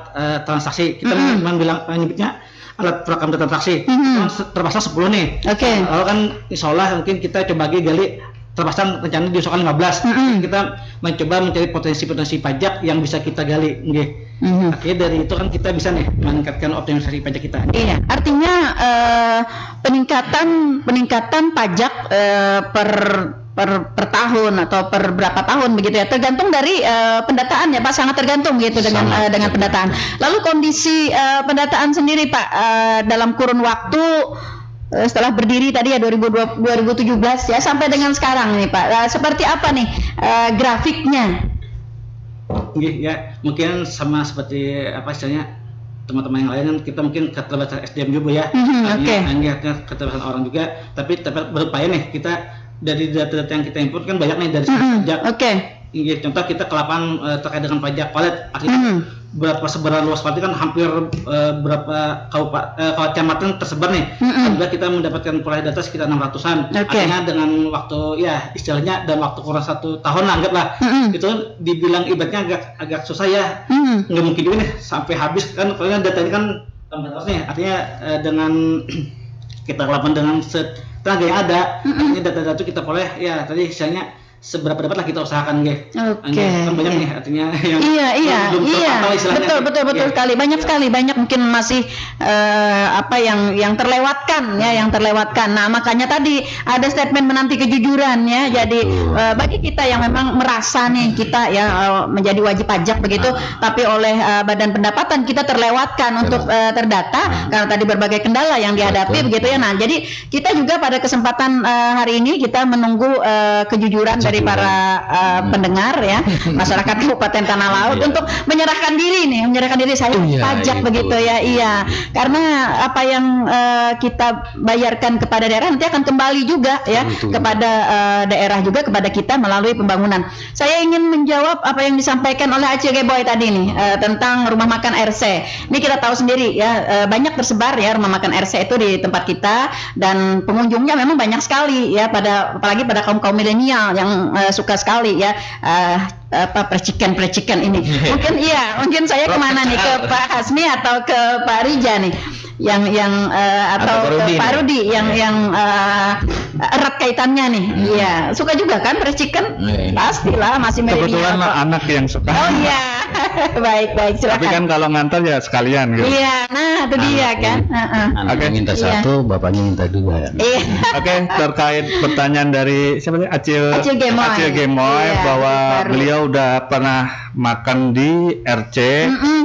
transaksi, kita menyebutnya alat perekam data transaksi, kan terpasang 10 nih. Oke. Lalu kan insya Allah mungkin kita coba gali terpasang rencana diusulkan 15. Kita mencoba mencari potensi-potensi pajak yang bisa kita gali. Akhirnya dari itu kan kita bisa nih meningkatkan optimalisasi pajak kita. Iya, artinya peningkatan pajak per tahun atau per berapa tahun begitu ya, tergantung dari pendataan ya Pak, sangat tergantung gitu dengan pendataan. Lalu kondisi pendataan sendiri Pak dalam kurun waktu setelah berdiri tadi ya 2017 ya sampai dengan sekarang nih Pak, seperti apa nih grafiknya? Ya mungkin sama seperti apa istilahnya teman-teman yang lain kan, kita mungkin keterbatasan SDM juga ya, artinya keterbatasan orang juga, tapi tetap berupaya nih kita dari data-data yang kita input kan banyak nih dari pajak. Contoh kita ke lapangan terkait dengan pajak palet, artinya berapa sebaran luas palet kan hampir berapa kecamatan tersebar nih. Alhamdulillah kita mendapatkan peroleh data sekitar 600-an. Artinya dengan waktu ya istilahnya dalam waktu kurang 1 tahun lah anggaplah. Itu dibilang ibaratnya agak susah ya. Nggak mungkin juga nih sampai habis kan, soalnya data ini kan terbatas nih. Artinya dengan kita lakukan dengan tenaga yang ada, artinya data-data itu kita peroleh ya tadi misalnya seberapa dapat lah kita usahakan kan banyak nih artinya yang belum terpantau istilahnya. Betul sekali, banyak mungkin masih apa yang terlewatkan ya, yang terlewatkan. Nah makanya tadi ada statement menanti kejujuran ya, jadi bagi kita yang memang merasa nih kita ya menjadi wajib pajak begitu, tapi oleh badan pendapatan kita terlewatkan untuk terdata karena tadi berbagai kendala yang dihadapi begitu ya. Nah jadi kita juga pada kesempatan hari ini kita menunggu kejujuran dari para pendengar ya, masyarakat Kabupaten Tanah Laut untuk menyerahkan diri saya pajak begitu ya. Iya, karena apa yang kita bayarkan kepada daerah nanti akan kembali juga ya kepada daerah juga kepada kita melalui pembangunan. Saya ingin menjawab apa yang disampaikan oleh Acil Geboy tadi nih tentang rumah makan RC. Ini kita tahu sendiri ya, banyak tersebar ya rumah makan RC itu di tempat kita dan pengunjungnya memang banyak sekali ya, apalagi pada kaum milenial yang suka sekali ya percikan ini. Mungkin saya kemana nih, ke Pak Hasmi atau ke Pak Rija nih yang atau ke Pak Rudi yang erat kaitannya nih. Iya, suka juga kan percikan? Pastilah, masih kebetulan anak yang suka. Oh iya. baik silakan. Tapi kan kalau ngantar ya sekalian gitu. Iya, nah itu dia kan. Anaknya minta satu, bapaknya minta 2. Iya. Oke, terkait pertanyaan dari siapa nih? Acil Gemoy bahwa beliau udah pernah makan di RC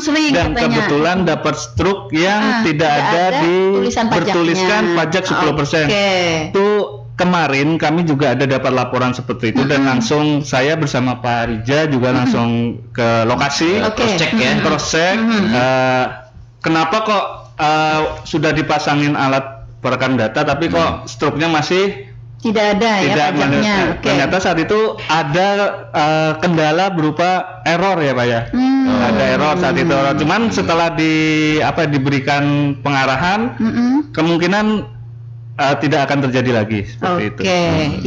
sering dan katanya. Kebetulan dapat struk yang tidak ada di bertuliskan pajak 10%. Itu kemarin kami juga ada dapat laporan seperti itu dan langsung saya bersama Pak Rija juga langsung ke lokasi cross check kenapa kok sudah dipasangin alat perekam data tapi kok struknya masih tidak ada ya pajaknya. Ternyata saat itu ada kendala berupa error ya Pak ya. Ada error saat itu. Cuman setelah diberikan pengarahan kemungkinan tidak akan terjadi lagi seperti itu.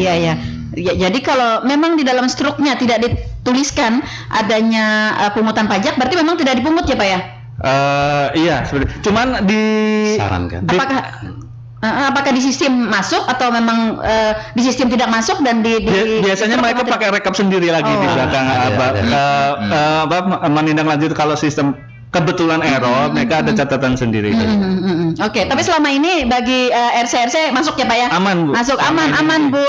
Iya. Ya, jadi kalau memang di dalam struknya tidak dituliskan adanya pungutan pajak, berarti memang tidak dipungut ya Pak ya? Iya, seperti. Cuman sarankan. Apakah di sistem masuk atau memang di sistem tidak masuk dan biasanya mereka pakai rekap sendiri lagi di belakang menindaklanjuti kalau sistem kebetulan error, mereka ada catatan sendiri. Oke, tapi selama ini bagi RC masuk ya Pak ya? Aman, Bu. Masuk aman Bu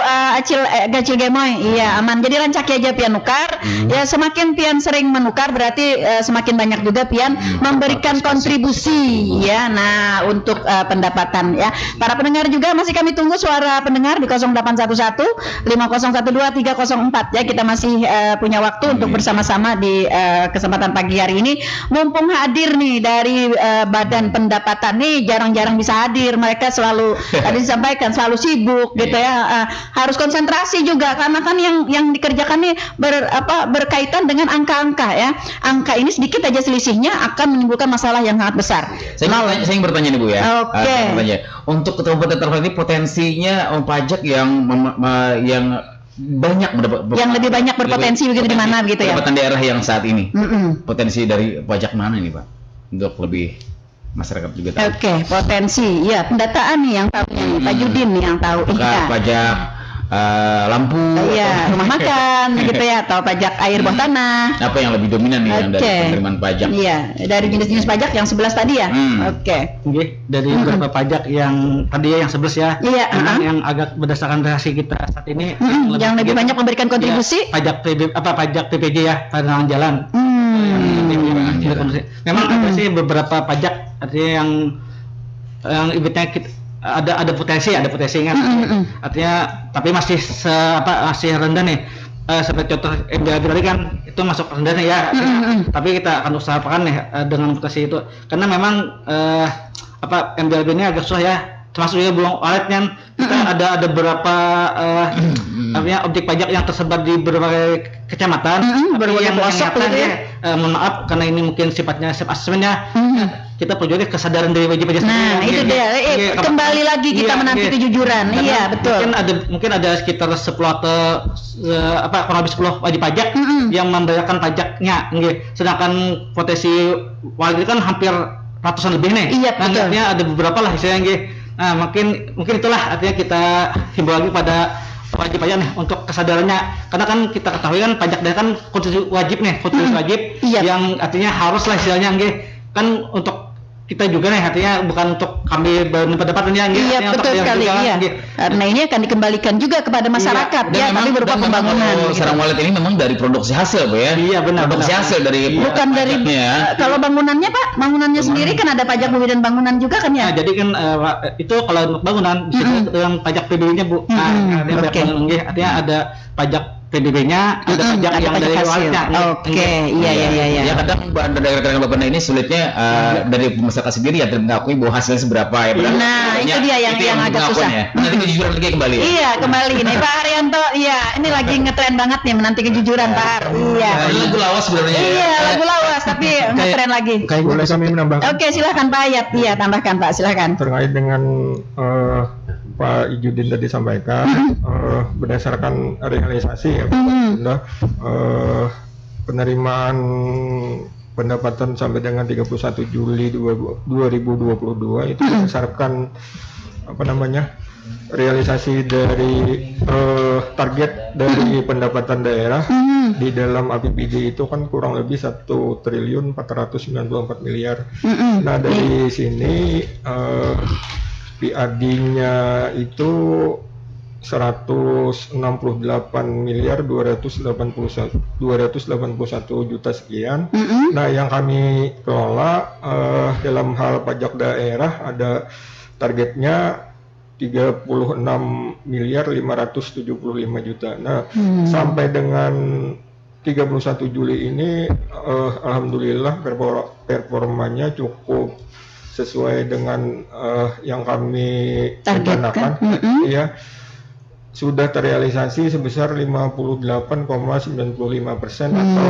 Gacil Gemoy. Iya, aman. Jadi rancak aja pian nukar. Ya semakin pian sering menukar berarti semakin banyak juga pian memberikan kontribusi ya. Nah, untuk pendapatan ya. Para pendengar juga masih kami tunggu suara pendengar di 0811 5012 304 ya. Kita masih punya waktu untuk bersama-sama di kesempatan pagi hari ini. Mumpung hadir nih dari badan pendapatan nih jarang-jarang bisa hadir, mereka selalu tadi disampaikan selalu sibuk gitu ya, harus konsentrasi juga karena kan yang dikerjakan nih berkaitan dengan angka-angka ya, angka ini sedikit aja selisihnya akan menimbulkan masalah yang sangat besar. Saya ingin bertanya nih Bu ya. Oke. Untuk kabupaten terpadu ini potensinya pajak yang banyak yang lebih banyak berpotensi begitu di mana begitu ya? Pendapatan daerah yang saat ini potensi dari pajak mana nih Pak? Untuk lebih masyarakat juga tahu. Oke, potensi ya pendataan nih yang tahu nih Pak Judin nih yang tahu. Iya. Pajak lampu, iya, rumah makan gitu ya, atau pajak air bawah tanah. Apa yang lebih dominan nih yang dari penerimaan pajak? Iya, dari jenis-jenis pajak yang 11 tadi ya. Oke. Dari beberapa pajak yang tadi yang 11 ya. Iya, memang yang agak berdasarkan reaksi kita saat ini yang lebih banyak memberikan kontribusi pajak PPJ ya, penerangan jalan. Memang ada sih beberapa pajak artinya yang ibaratnya ada potensi kan. Artinya tapi masih masih rendah nih. Seperti contoh MBLB tadi kan itu masuk rendahnya ya. Tapi kita akan usahakan nih dengan potensi itu. Karena memang MBLB ini agak susah ya. Termasuk juga belum alatnya kita ada beberapa objek pajak yang tersebar di berbagai kecamatan, berbagai pelosok gitu ya. Mohon maaf karena ini mungkin sifatnya asesmennya kita perlu juga kesadaran dari wajib pajak sendiri. Nah, itu dia. Kembali lagi kita menanti kejujuran. Iya, betul. Mungkin ada sekitar 10 atau kurang lebih 10 wajib pajak yang membayarkan pajaknya, sedangkan potensi wajib kan hampir ratusan lebih nih. Iya, betul. Artinya ada beberapa lah istilahnya. Nah, mungkin itulah artinya kita himbau lagi pada wajib pajak nih untuk kesadarannya, karena kan kita ketahui kan pajak daerah kan kontribusi wajib nih, kontribusi wajib yang artinya harus lah istilahnya kan untuk kita juga nih artinya bukan untuk kami pendapatan yang iya betul sekali juga, karena ini akan dikembalikan juga kepada masyarakat ya, tapi berupa pembangunan sarang walet ini memang dari produksi hasil Bu ya. Iya benar, produksi hasil dari bukan dari kalau bangunannya Pak, bangunannya sendiri kan ada pajak bumi dan bangunan juga kan ya. Nah, jadi kan itu kalau untuk bangunan bisa dengan pajak PBB-nya Bu. Artinya ada pajak PBB-nya, ada pajak yang dari luarnya. Oke, iya. Ya kadang daerah-daerah Bapak ini sulitnya dari masyarakat sendiri ya mengakui bahwa hasilnya seberapa ya. Nah, itu dia yang agak susah. Nanti kejujuran lagi kembali ya. Iya, kembali nih Pak Haryanto. Iya, ini lagi ngetren banget nih menanti kejujuran Pak. Iya. Lagu lawas sebenarnya. Iya, lagu lawas tapi ngetren lagi. Boleh kami menambahkan? Oke, silakan Pak Ayat. Iya, tambahkan Pak, silakan. Terkait dengan Pak Ijudin tadi sampaikan, berdasarkan realisasi ya, Bunda, penerimaan pendapatan sampai dengan 31 Juli 2022 itu berdasarkan realisasi dari target dari pendapatan daerah di dalam APBD itu kan kurang lebih 1.494 miliar. Nah dari sini PAD-nya itu 168 miliar 281 juta sekian. Nah, yang kami kelola dalam hal pajak daerah ada targetnya 36 miliar 575 juta. Nah, sampai dengan 31 Juli ini alhamdulillah performanya cukup sesuai dengan yang kami rencanakan, ya sudah terrealisasi sebesar 58,95% atau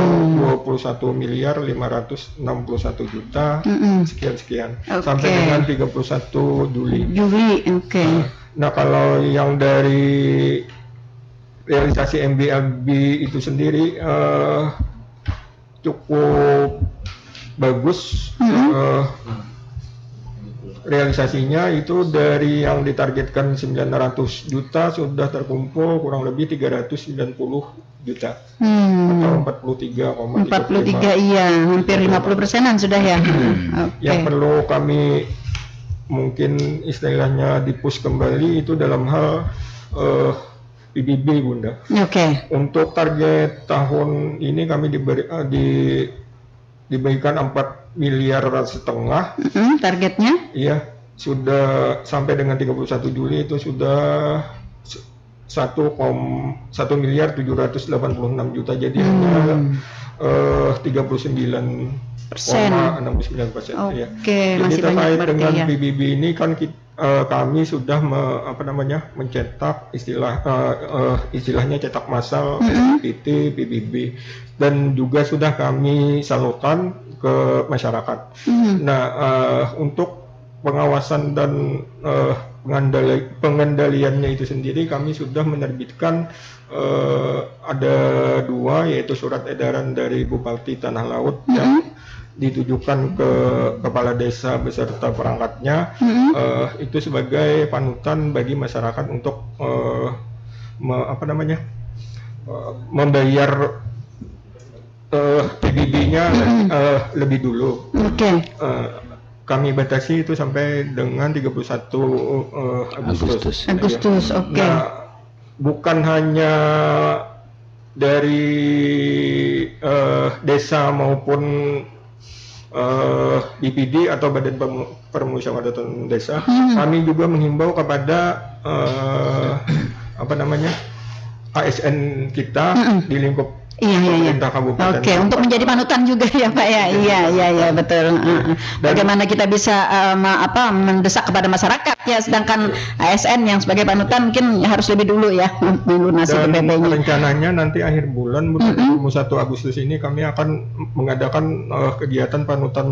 21 miliar 561 juta sekian sampai dengan 31 Juli. Nah kalau yang dari realisasi MBLB itu sendiri cukup bagus. realisasinya itu dari yang ditargetkan 900 juta sudah terkumpul kurang lebih 390 juta atau 43,35. 43, iya, hampir 50%-an sudah ya. Yang perlu kami mungkin istilahnya dipush kembali itu dalam hal PBB, Bunda. Oke. Untuk target tahun ini kami diberikan 4,5 miliar Targetnya? Iya, sudah sampai dengan 31 Juli itu sudah 1,786 miliar. Jadi hanya 39,69%. Ya. Oke, Jadi masih banyak terkait berarti dengan ya. PBB ini kan kami sudah mencetak istilahnya cetak massal SPT PBB dan juga sudah kami salurkan ke masyarakat. Nah, untuk pengawasan dan pengendaliannya itu sendiri kami sudah menerbitkan ada 2, yaitu surat edaran dari Bupati Tanah Laut yang ditujukan ke kepala desa beserta perangkatnya, itu sebagai panutan bagi masyarakat untuk membayar PBB-nya lebih dulu. Kami batasi itu sampai dengan 31 Agustus. Oke. Nah, bukan hanya dari desa maupun BPD atau Badan Permusyawaratan Desa, kami juga menghimbau kepada ASN kita di lingkup pemerintah kabupaten. Oke, untuk menjadi panutan juga ya Pak ya. Iya betul. Bagaimana kita bisa mendesak kepada masyarakat ya, sedangkan ASN yang sebagai panutan mungkin harus lebih dulu ya melunasi PBB-nya. Rencananya nanti akhir bulan 1 Agustus ini kami akan mengadakan kegiatan panutan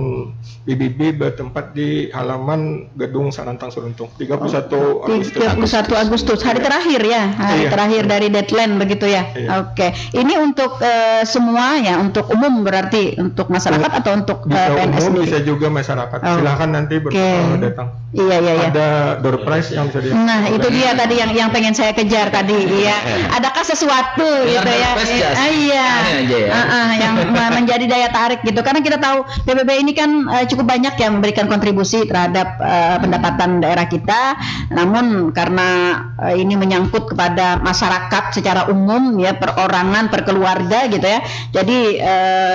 PBB bertempat di halaman Gedung Sanantang Seruntung 31 Agustus. Hari terakhir ya, terakhir dari deadline begitu ya. Oke. Ini untuk semua ya, untuk umum berarti untuk masyarakat atau untuk PNS umum sendiri? Bisa juga masyarakat. Silakan nanti datang. Iya. Ada door prize yang bisa dilihat. Nah, itu dia tadi yang pengen saya kejar tadi ya. Adakah sesuatu gitu ya? Yang menjadi daya tarik gitu. Karena kita tahu PBB ini kan cukup banyak yang memberikan kontribusi terhadap pendapatan daerah kita. Namun karena ini menyangkut kepada masyarakat secara umum ya, perorangan, per keluarga gitu ya. Jadi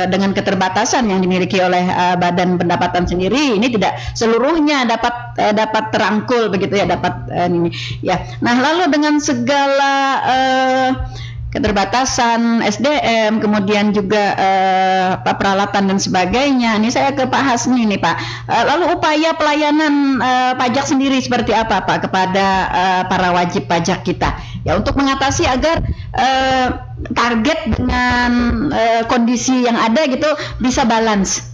dengan keterbatasan yang dimiliki oleh badan pendapatan sendiri, ini tidak seluruhnya dapat terangkul begitu ya, dapat ini ya. Nah, lalu dengan segala keterbatasan SDM, kemudian juga peralatan dan sebagainya. Ini saya ke Pak Hasni nih Pak. Lalu upaya pelayanan pajak sendiri seperti apa Pak kepada para wajib pajak kita ya, untuk mengatasi agar target dengan kondisi yang ada gitu bisa balance.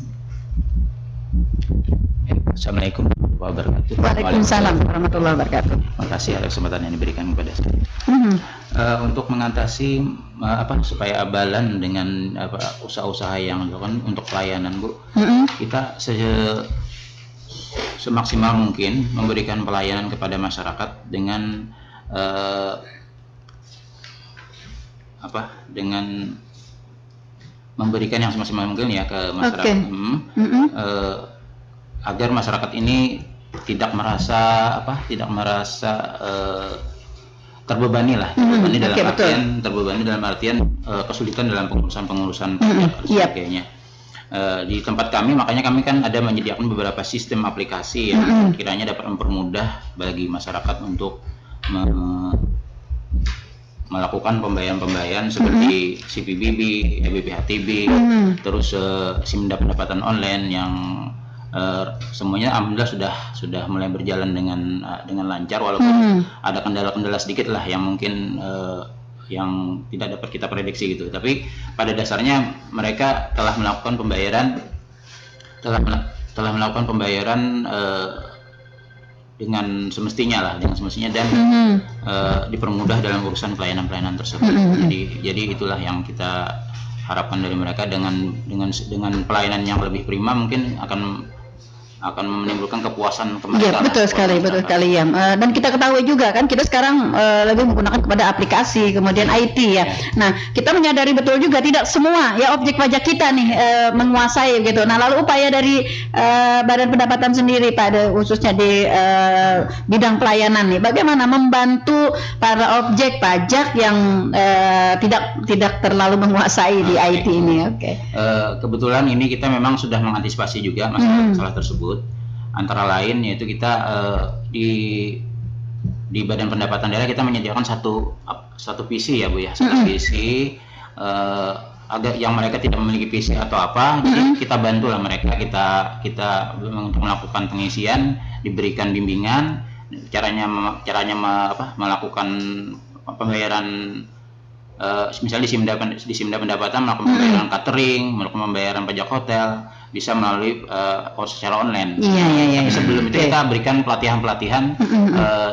Assalamualaikum warahmatullahi wabarakatuh. Waalaikumsalam warahmatullahi wabarakatuh. Terima kasih atas kesempatan yang diberikan kepada saya. Untuk mengatasi supaya abalan dengan usaha-usaha yang dilakukan untuk pelayanan, Bu, kita semaksimal mungkin memberikan pelayanan kepada masyarakat dengan dengan memberikan yang semaksimal mungkin ya ke masyarakat. Agar masyarakat ini tidak merasa terbebani dalam artian kesulitan dalam pengurusan pajak dan sebagainya. Di tempat kami, makanya kami kan ada menyediakan beberapa sistem aplikasi yang kiranya dapat mempermudah bagi masyarakat untuk melakukan pembayaran seperti CPBB, BPHTB, terus Simda pendapatan online yang semuanya alhamdulillah sudah mulai berjalan dengan lancar, walaupun ada kendala-kendala sedikit lah yang mungkin yang tidak dapat kita prediksi gitu. Tapi pada dasarnya mereka telah melakukan pembayaran dengan semestinya dan dipermudah dalam urusan pelayanan tersebut. Jadi itulah yang kita harapkan dari mereka, dengan pelayanan yang lebih prima mungkin akan akan menimbulkan kepuasan ke Iya, mereka. betul sekali ya. Dan kita ketahui juga kan kita sekarang lebih menggunakan kepada aplikasi, kemudian IT ya. Nah, kita menyadari betul juga tidak semua ya objek pajak kita nih menguasai gitu. Nah, lalu upaya dari Badan Pendapatan sendiri Pak, khususnya di bidang pelayanan nih, bagaimana membantu para objek pajak yang tidak terlalu menguasai di IT ini? Oke. Kebetulan ini kita memang sudah mengantisipasi juga masalah tersebut. Antara lain yaitu kita di Badan Pendapatan Daerah kita menyediakan satu PC ya Bu ya, satu PC agak yang mereka tidak memiliki PC atau apa, jadi kita bantulah mereka, kita untuk melakukan pengisian, diberikan bimbingan caranya melakukan pembayaran. Misalnya di Simda Pendapatan melakukan pembayaran catering, melakukan pembayaran pajak hotel, bisa melalui secara online. Iya. Tapi sebelum itu kita berikan pelatihan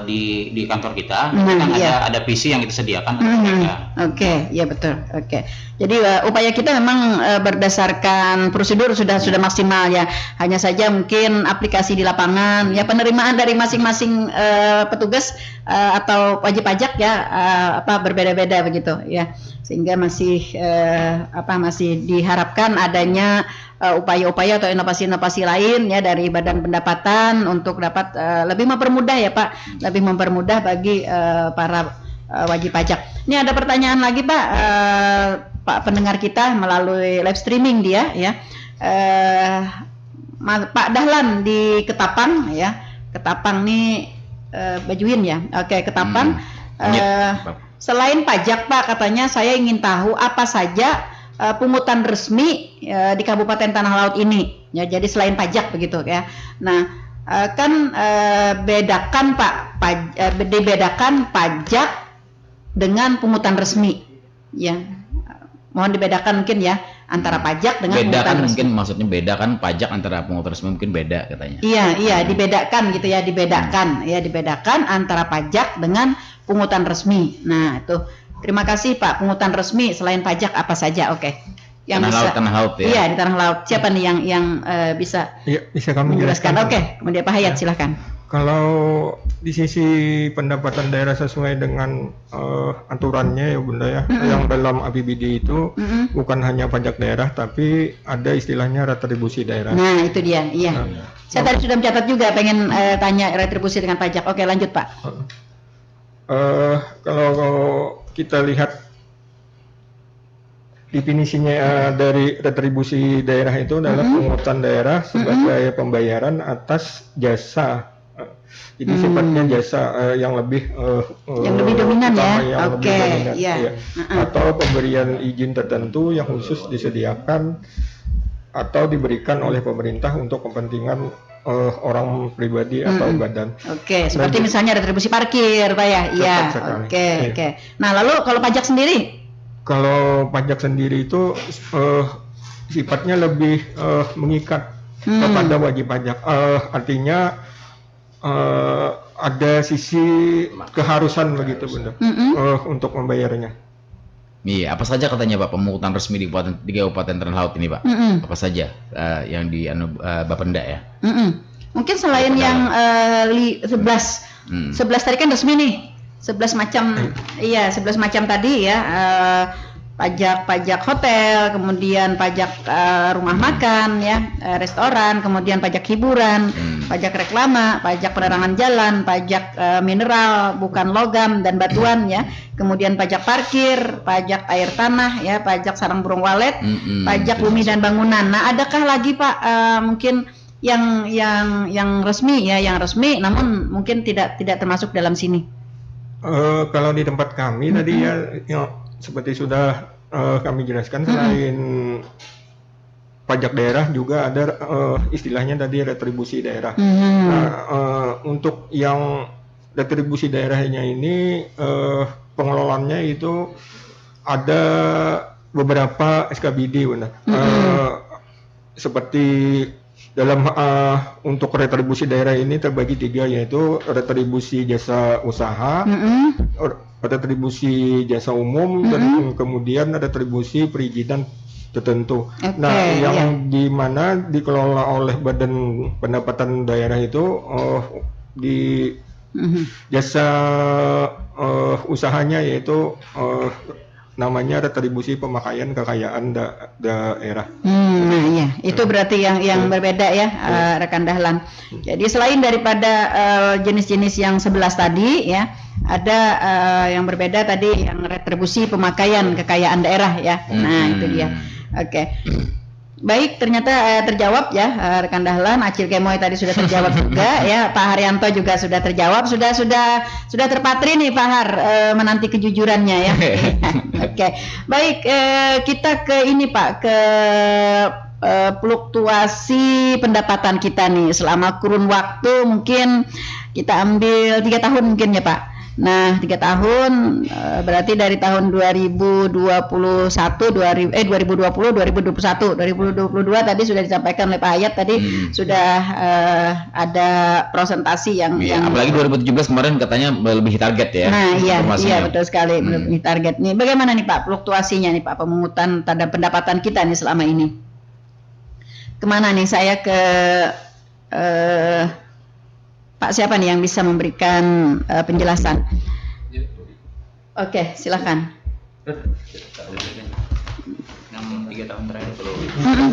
di kantor kita. Kan ada PC yang kita sediakan untuk mereka. Oke, ya betul. Oke. Jadi upaya kita memang berdasarkan prosedur sudah maksimal ya. Hanya saja mungkin aplikasi di lapangan ya, penerimaan dari masing-masing petugas atau wajib pajak ya berbeda-beda begitu ya. Sehingga masih masih diharapkan adanya upaya-upaya atau inovasi-inovasi lain ya dari Badan Pendapatan untuk dapat lebih mempermudah ya Pak, lebih mempermudah bagi para wajib pajak. Ini ada pertanyaan lagi Pak, Pak pendengar kita melalui live streaming dia ya, Pak Dahlan di Ketapang ya, Ketapang nih Bajuin ya, oke Ketapang. Selain pajak Pak, katanya saya ingin tahu apa saja pungutan resmi di Kabupaten Tanah Laut ini ya, jadi selain pajak begitu ya. Nah kan bedakan Pak, dibedakan pajak dengan pungutan resmi ya, mohon dibedakan mungkin ya antara pajak dengan pungutan resmi. Mungkin maksudnya bedakan pajak antara pungutan resmi mungkin beda katanya. Iya dibedakan gitu ya, dibedakan antara pajak dengan pungutan resmi. Nah itu, terima kasih Pak. Pungutan resmi selain pajak apa saja? Oke. Yang Tanah laut ya. Iya, di tanah laut. Siapa nih yang bisa? Iya, bisa kami menjelaskan. jelaskan. Oke, kemudian Pak Hayat silahkan. Kalau di sisi pendapatan daerah sesuai dengan aturannya ya Bunda ya, yang dalam APBD itu bukan hanya pajak daerah tapi ada istilahnya retribusi daerah. Nah itu dia, iya. Saya tadi sudah mencatat juga pengen tanya retribusi dengan pajak. Oke lanjut Pak. Kalau kita lihat definisinya dari retribusi daerah itu adalah pungutan daerah sebagai pembayaran atas jasa. Jadi sifatnya jasa yang lebih dominan ya. Oke, ya. Atau pemberian izin tertentu yang khusus disediakan atau diberikan oleh pemerintah untuk kepentingan orang pribadi atau badan. Oke, seperti misalnya retribusi parkir, Pak ya. Iya. Oke. Nah, lalu kalau pajak sendiri? Kalau pajak sendiri itu sifatnya lebih mengikat kepada wajib pajak. Artinya ada sisi keharusan begitu Bunda untuk membayarnya. Iya, apa saja katanya Pak pemungutan resmi di Kabupaten Tanah Laut ini Pak? Apa saja yang di Bapenda ya? Mungkin selain yang 11 tadi kan resmi nih, 11 macam, iya 11 macam tadi ya, pajak hotel, kemudian pajak rumah makan ya, restoran, kemudian pajak hiburan, pajak reklama, pajak penerangan jalan, pajak mineral bukan logam dan batuan ya, kemudian pajak parkir, pajak air tanah ya, pajak sarang burung walet, pajak bumi dan bangunan. Nah, adakah lagi Pak mungkin yang resmi ya, yang resmi namun mungkin tidak termasuk dalam sini? Kalau di tempat kami tadi ya seperti sudah kami jelaskan, selain pajak daerah juga ada istilahnya tadi retribusi daerah. Nah, untuk yang retribusi daerahnya ini pengelolaannya itu ada beberapa SKBD Bunda. Seperti dalam untuk retribusi daerah ini terbagi 3, yaitu retribusi jasa usaha, retribusi jasa umum, dan kemudian retribusi perizinan tertentu. Oke, Nah, yang iya. dimana dikelola oleh Badan Pendapatan Daerah itu di jasa usahanya yaitu namanya retribusi pemakaian kekayaan daerah. Nah iya, itu berarti yang berbeda ya, rekan Dahlan. Jadi selain daripada jenis-jenis yang 11 tadi ya, ada yang berbeda tadi yang retribusi pemakaian kekayaan daerah ya. Nah itu dia. Oke. Baik, ternyata terjawab ya, rekan Dahlan. Acil Kemoy tadi sudah terjawab juga ya. Pak Haryanto juga sudah terjawab. Sudah terpatri nih Pak Har, menanti kejujurannya ya. Oke. Baik, kita ke ini Pak, ke fluktuasi pendapatan kita nih selama kurun waktu mungkin kita ambil 3 tahun mungkin ya Pak. Nah 3 tahun berarti dari tahun 2021 2020 2021 2022 tadi sudah disampaikan oleh Pak Hayat tadi sudah ada presentasi yang apalagi 2017 kemarin katanya lebih target ya. Nah iya betul sekali lebih target nih. Bagaimana nih Pak fluktuasinya nih Pak pemungutan tanda pendapatan kita nih selama ini? Kemana nih saya ke Pak siapa nih yang bisa memberikan penjelasan? Oke, silakan. 3 tahun terakhir belum.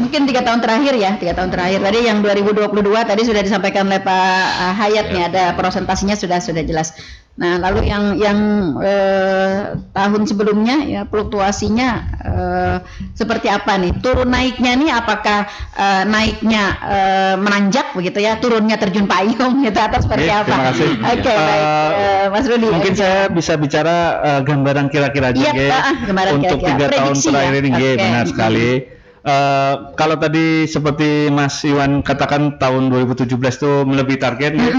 Mungkin 3 tahun terakhir ya, 3 tahun terakhir. Tadi yang 2022 tadi sudah disampaikan oleh Pak Hayat nih, ada prosentasinya sudah jelas. Nah, lalu yang tahun sebelumnya ya fluktuasinya seperti apa nih? Turun naiknya nih apakah naiknya menanjak begitu ya? Turunnya terjun payung gitu atau seperti apa? Terima kasih. Oke, baik. Mas Rudi. Mungkin saya bisa bicara gambaran kira-kira aja gambaran untuk kira-kira. 3 tahun Prediksi terakhir ya? ini Oke. benar sekali. Kalau tadi seperti Mas Iwan katakan tahun 2017 itu melebihi target ya.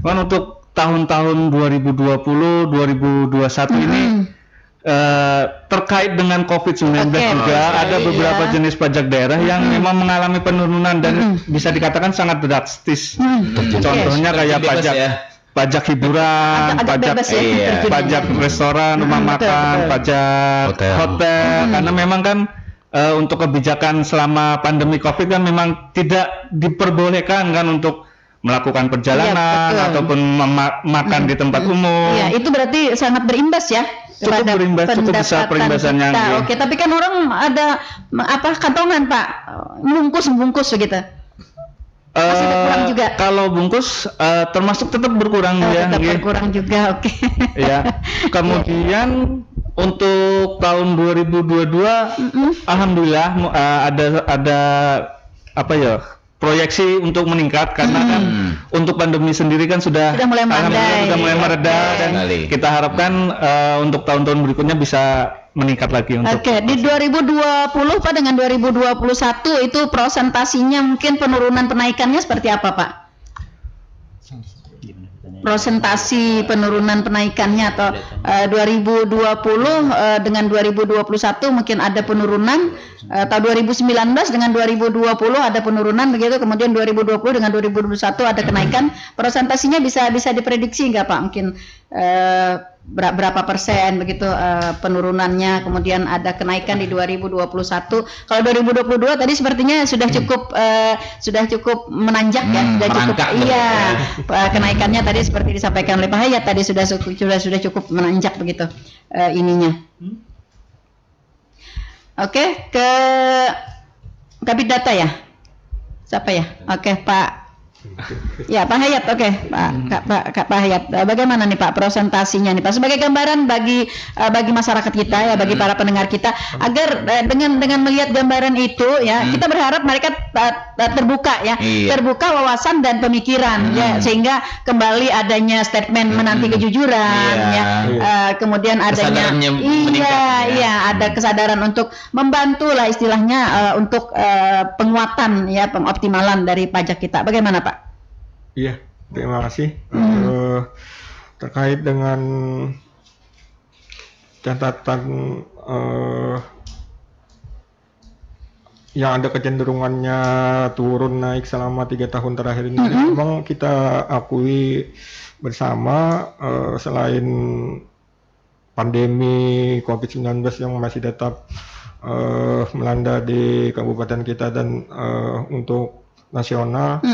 Kan untuk tahun-tahun 2020, 2021 ini terkait dengan COVID-19 juga ada beberapa jenis pajak daerah yang memang mengalami penurunan dan bisa dikatakan sangat drastis. Contohnya kayak pajak hiburan, pajak restoran, rumah makan, pajak hotel. Karena memang kan untuk kebijakan selama pandemi COVID kan memang tidak diperbolehkan kan untuk melakukan perjalanan ataupun makan di tempat umum. Iya, itu berarti sangat berimbas ya. Cukup berimbas, cukup besar perimbasannya. Oke, tapi kan orang ada kantongan Pak, bungkus begitu. Masih berkurang juga. Kalau bungkus termasuk tetap berkurang ya. Tetap berkurang juga, oke. Ya. Kemudian untuk tahun 2022, alhamdulillah ada apa ya? Proyeksi untuk meningkat karena kan untuk pandemi sendiri kan sudah mulai mereda dan kita harapkan untuk tahun-tahun berikutnya bisa meningkat lagi untuk. Oke, di 2020 Pak dengan 2021 itu prosentasinya mungkin penurunan penaikannya seperti apa Pak? Prosentasi penurunan penaikannya atau 2020 dengan 2021 mungkin ada penurunan atau 2019 dengan 2020 ada penurunan begitu, kemudian 2020 dengan 2021 ada kenaikan. Presentasinya bisa diprediksi nggak Pak? Mungkin berapa persen begitu penurunannya, kemudian ada kenaikan di 2021. Kalau 2022 tadi sepertinya sudah cukup menanjak ya, sudah cukup kenaikannya tadi seperti disampaikan oleh Pak Hayat tadi sudah cukup menanjak begitu ininya. Oke, ke Kabid Data ya. Siapa ya? Oke, Pak. Ya, Pak Hayat. Oke, Pak Hayat. Bagaimana nih Pak presentasinya nih Pak sebagai gambaran bagi masyarakat kita ya, bagi para pendengar kita agar dengan melihat gambaran itu ya, kita berharap mereka terbuka ya, terbuka wawasan dan pemikiran ya, sehingga kembali adanya statement menanti kejujuran ya, kemudian adanya ada kesadaran untuk membantu lah istilahnya untuk penguatan ya, pengoptimalan dari pajak kita. Bagaimana Pak? Iya, terima kasih. Terkait dengan catatan yang ada kecenderungannya turun naik selama 3 tahun terakhir ini, memang kita akui bersama selain pandemi COVID-19 yang masih tetap melanda di kabupaten kita dan untuk nasional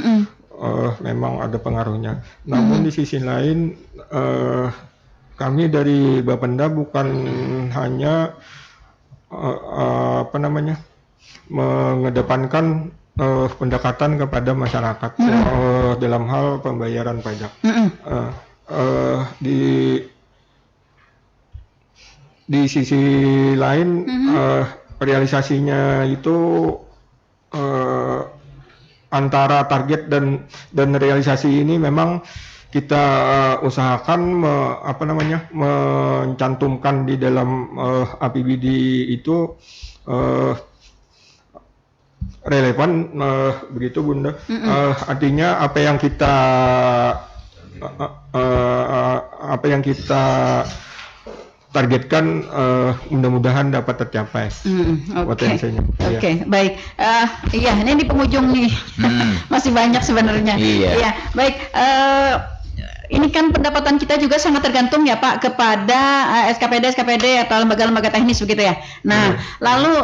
memang ada pengaruhnya. Namun di sisi lain kami dari Bapenda bukan hanya mengedepankan pendekatan kepada masyarakat dalam hal pembayaran pajak. Di sisi lain realisasinya itu antara target dan realisasi ini memang kita usahakan mencantumkan di dalam APBD itu relevan, begitu Bunda. Artinya apa yang kita targetkan mudah-mudahan dapat tercapai potensinya. Oke, baik. Iya, ini di penghujung nih. Masih banyak sebenarnya. Iya. Baik. Ini kan pendapatan kita juga sangat tergantung ya Pak kepada SKPD atau lembaga-lembaga teknis begitu ya. Nah, lalu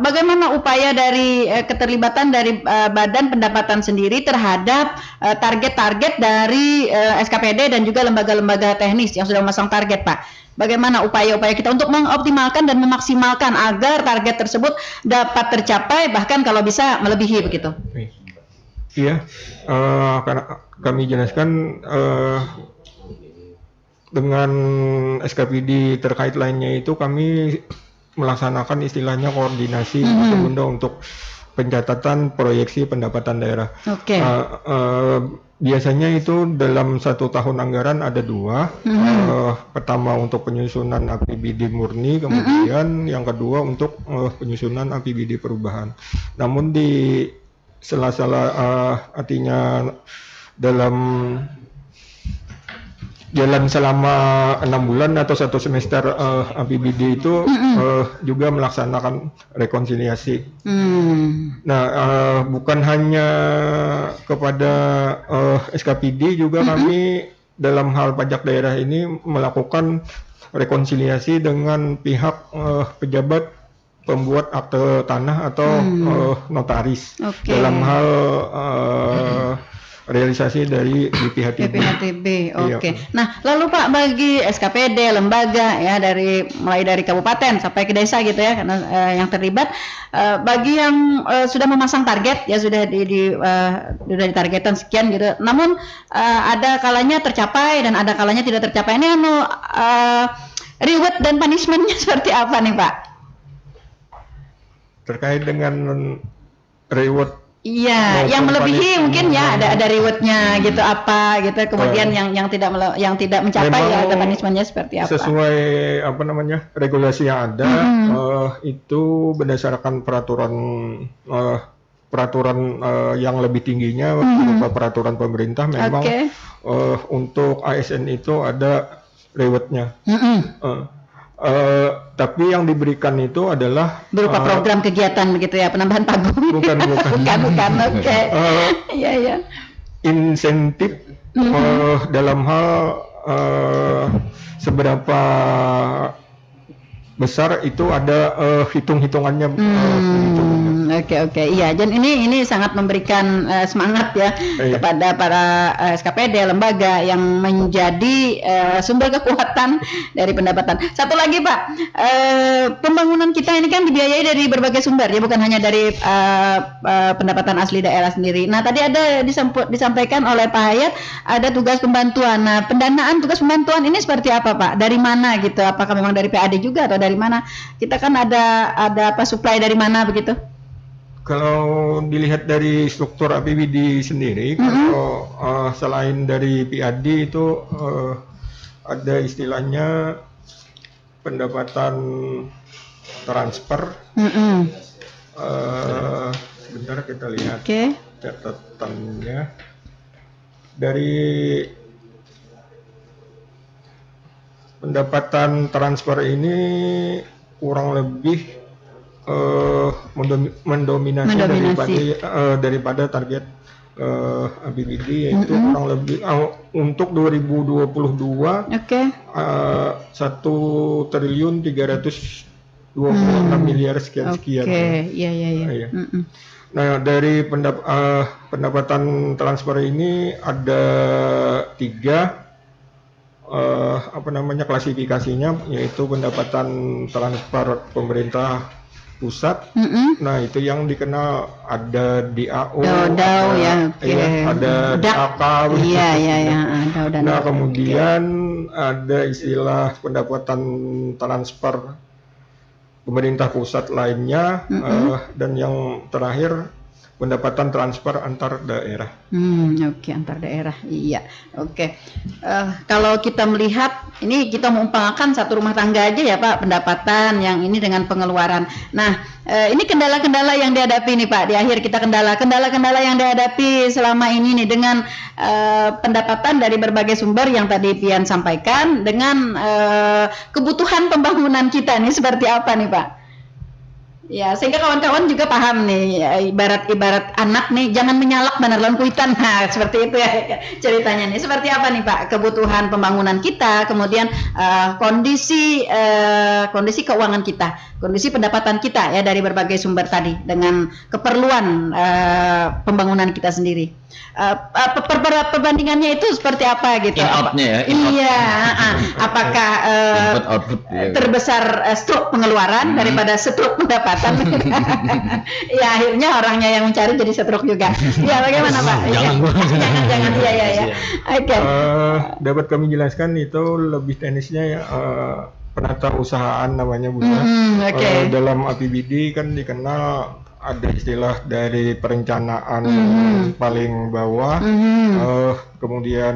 bagaimana upaya dari keterlibatan dari Badan Pendapatan sendiri terhadap target-target dari SKPD dan juga lembaga-lembaga teknis yang sudah memasang target Pak? Bagaimana upaya-upaya kita untuk mengoptimalkan dan memaksimalkan agar target tersebut dapat tercapai bahkan kalau bisa melebihi begitu? Iya, karena kami jelaskan dengan SKPD terkait lainnya itu kami melaksanakan istilahnya koordinasi Bunda untuk pencatatan proyeksi pendapatan daerah. Biasanya itu dalam 1 tahun anggaran ada 2. Pertama untuk penyusunan APBD murni, kemudian yang kedua untuk penyusunan APBD perubahan. Namun di sela-sela artinya dalam jalan selama 6 bulan atau 1 semester APBD itu juga melaksanakan rekonsiliasi. Nah, bukan hanya kepada SKPD, juga kami dalam hal pajak daerah ini melakukan rekonsiliasi dengan pihak pejabat pembuat akte tanah atau notaris dalam hal realisasi dari BPHTB. Nah, lalu Pak, bagi SKPD, lembaga ya mulai dari kabupaten sampai ke desa gitu ya, karena yang terlibat, bagi yang sudah memasang target ya sudah sudah ditargetkan sekian gitu. Namun ada kalanya tercapai dan ada kalanya tidak tercapai. Ini reward dan punishment-nya seperti apa nih Pak? Terkait dengan reward, iya, yang melebihi mungkin ya ada rewardnya gitu apa gitu. Kemudian yang tidak mencapai ya ada punishment-nya seperti apa? Sesuai regulasi yang ada, itu berdasarkan peraturan yang lebih tingginya berupa peraturan pemerintah memang untuk ASN itu ada rewardnya. Tapi yang diberikan itu adalah berupa program kegiatan begitu ya, penambahan pagum. Bukan. Iya. Insentif dalam hal seberapa besar itu ada hitung-hitungannya. Oke. Iya, dan ini sangat memberikan semangat ya kepada para SKPD lembaga yang menjadi sumber kekuatan dari pendapatan. Satu lagi Pak, pembangunan kita ini kan dibiayai dari berbagai sumber ya, bukan hanya dari pendapatan asli daerah sendiri. Nah, tadi ada disampaikan oleh Pak Hayat ada tugas pembantuan. Nah, pendanaan tugas pembantuan ini seperti apa Pak? Dari mana gitu? Apakah memang dari PAD juga atau dari mana? Kita kan ada supply dari mana begitu? Kalau dilihat dari struktur APBD sendiri, kalau selain dari PAD itu ada istilahnya pendapatan transfer. Sebentar kita lihat catatannya. Dari pendapatan transfer ini kurang lebih mendominasi daripada target APBD, yaitu kurang lebih untuk 2022 1.300 26 miliar sekian-sekian. Oke, iya. Iya. Nah, dari pendapatan transfer ini ada 3 klasifikasinya, yaitu pendapatan transfer pemerintah pusat. Nah, itu yang dikenal ada DAO, DAO ya, oke. ada DAK. Iya, DAO dan Nah, DAO. kemudian ada istilah pendapatan transfer pemerintah pusat lainnya, dan yang terakhir pendapatan transfer antar daerah. Oke, antar daerah. Iya. Oke. Kalau kita melihat ini, kita mengumpamakan satu rumah tangga aja ya Pak, pendapatan yang ini dengan pengeluaran. Nah, ini kendala-kendala yang dihadapi nih Pak. Di akhir kita kendala-kendala yang dihadapi selama ini nih dengan pendapatan dari berbagai sumber yang tadi Pian sampaikan, dengan kebutuhan pembangunan kita nih seperti apa nih Pak? Ya, sehingga kawan-kawan juga paham nih, ibarat anak nih, jangan menyalak benar lawan kuitan. Nah, seperti itu ya ceritanya nih. Seperti apa nih Pak kebutuhan pembangunan kita, kemudian kondisi keuangan kita, kondisi pendapatan kita ya dari berbagai sumber tadi dengan keperluan pembangunan kita sendiri. Perbandingannya itu seperti apa gitu? In-outnya ya, Iya, apakah output terbesar stroke pengeluaran daripada stroke pendapatan? Ya, akhirnya orangnya yang mencari jadi stroke juga. Ya, bagaimana Pak? Jangan. Iya. Oke. Dapat kami jelaskan itu lebih teknisnya ya, penata usahaan namanya Bu. Oke. Dalam APBD kan dikenal ada istilah dari perencanaan paling bawah, kemudian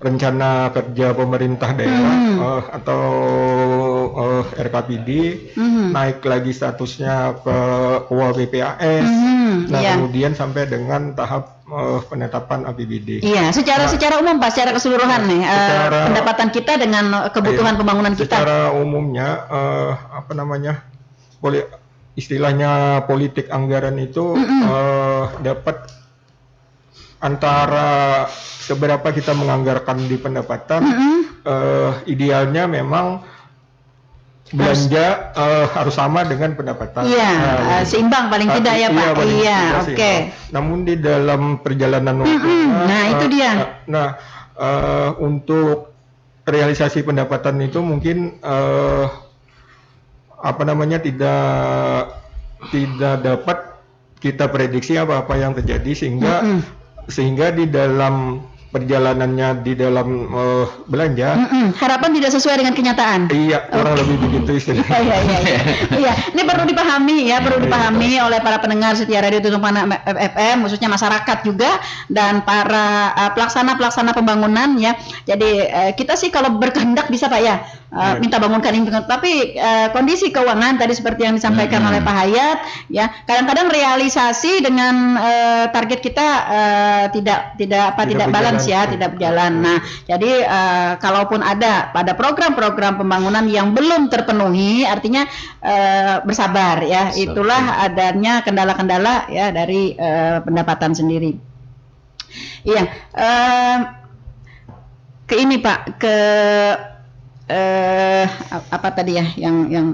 rencana kerja pemerintah daerah atau RKPD, naik lagi statusnya ke PPAS, kemudian sampai dengan tahap penetapan APBD. Iya, secara umum Pak, secara keseluruhan nih pendapatan kita dengan kebutuhan pembangunan kita. Secara umumnya istilahnya politik anggaran itu dapat antara seberapa kita menganggarkan di pendapatan, idealnya memang belanja harus sama dengan pendapatan. Iya, seimbang paling tidak ya Pak. Iya, oke. Namun di dalam perjalanan waktu, nah itu dia. Untuk realisasi pendapatan itu mungkin tidak dapat kita prediksi apa yang terjadi, sehingga di dalam perjalanannya di dalam belanja harapan tidak sesuai dengan kenyataan. Iya, kurang lebih begitu istilahnya. Iya, ini perlu dipahami oleh para pendengar setia Radio Tutupan FM, khususnya masyarakat juga dan para pelaksana pembangunan ya. Jadi kita sih kalau berkehendak bisa Pak ya, minta bangunkan ini, tapi kondisi keuangan tadi seperti yang disampaikan oleh Pak Hayat ya, kadang-kadang realisasi dengan target kita tidak balance ya, tidak berjalan. Nah, jadi kalaupun ada pada program-program pembangunan yang belum terpenuhi, artinya bersabar ya. Itulah adanya kendala-kendala ya dari pendapatan sendiri. Iya, ke ini Pak, ke apa tadi ya yang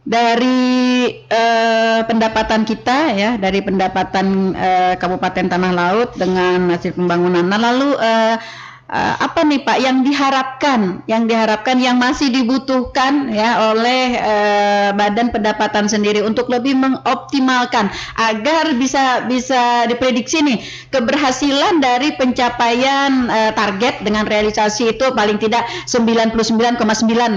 dari pendapatan kita ya, dari pendapatan Kabupaten Tanah Laut dengan hasil pembangunan. Nah, lalu apa nih Pak yang diharapkan yang masih dibutuhkan ya oleh Badan Pendapatan sendiri untuk lebih mengoptimalkan agar bisa diprediksi nih keberhasilan dari pencapaian target dengan realisasi itu paling tidak 99,9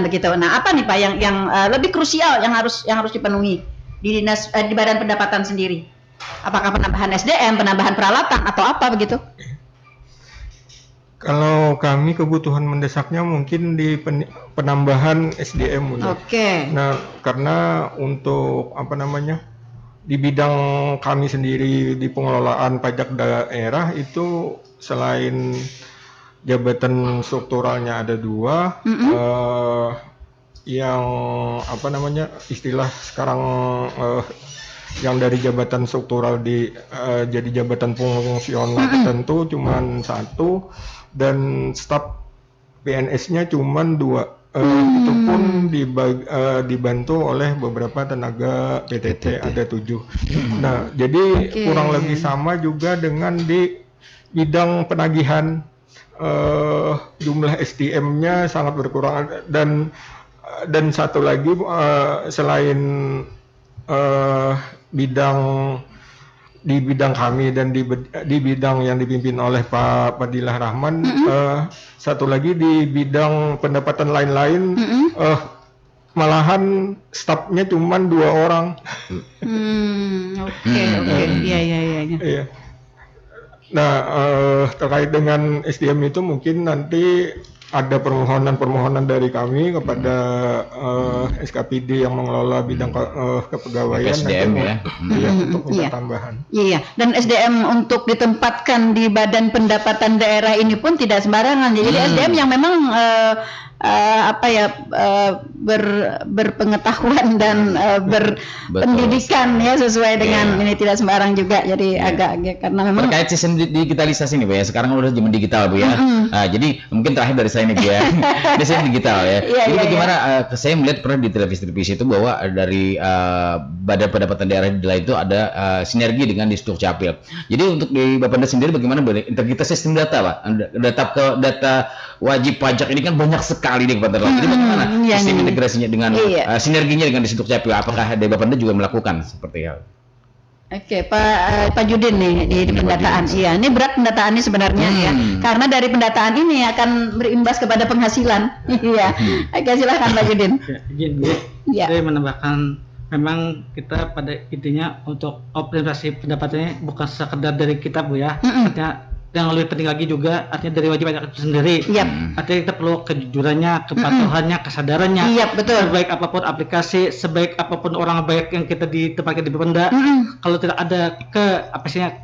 begitu. Nah, apa nih Pak yang lebih krusial yang harus dipenuhi di di Badan Pendapatan sendiri? Apakah penambahan SDM, penambahan peralatan atau apa begitu? Kalau kami kebutuhan mendesaknya mungkin di penambahan SDM. Oke. Nah, karena untuk di bidang kami sendiri di pengelolaan pajak daerah itu selain jabatan strukturalnya ada 2, yang istilah sekarang yang dari jabatan struktural jadi jabatan fungsional tertentu cuman 1, dan staf PNS-nya cuman 2. Itu pun dibantu oleh beberapa tenaga PTT, ada 7. Nah, jadi kurang lebih sama juga dengan di bidang penagihan, jumlah SDM-nya sangat berkurang, dan satu lagi selain di bidang kami dan di bidang yang dipimpin oleh Pak Fadilah Rahman, satu lagi di bidang pendapatan lain-lain, malahan stafnya cuma 2 orang. Oke, iya. Nah, terkait dengan SDM itu mungkin nanti ada permohonan dari kami kepada SKPD yang mengelola bidang kepegawaian SDM nanti, ya. untuk minta tambahan. Iya, dan SDM untuk ditempatkan di Badan Pendapatan Daerah ini pun tidak sembarangan. Jadi SDM yang memang berpengetahuan dan berpendidikan ya, sesuai dengan ini, tidak sembarang juga. Jadi agak karena memang terkait sistem digitalisasi nih Bu ya, sekarang udah zaman digital Bu ya. Nah, jadi mungkin terakhir dari saya nih Bu ya, ini sistem digital ya. Jadi bagaimana saya melihat pernah di televisi itu bahwa dari Badan Pendapatan Daerah itu ada sinergi dengan di Sdukcapil. Jadi untuk di Bapenda sendiri bagaimana integritas sistem data Pak? Data wajib pajak ini kan banyak sekali di Bapenda. Jadi bagaimana sistem integrasinya dengan sinerginya dengan di Sdukcapil? Apakah di Bapenda juga melakukan seperti hal? Oke, Pak Judin nih di pendataan. Iya, ini berat pendataannya sebenarnya ya. Karena dari pendataan ini akan berimbas kepada penghasilan. Iya. Oke, silakan Pak Judin. Ya, saya menambahkan, memang kita pada intinya untuk optimalisasi pendapatannya bukan sekedar dari kita Bu ya. Artinya yang lebih penting lagi juga artinya dari wajib pajak itu sendiri. Artinya kita perlu kejujurannya, kepatuhannya, kesadarannya. Betul. Sebaik apapun aplikasi, sebaik apapun orang baik yang kita ditempatkan di Bapenda, kalau tidak ada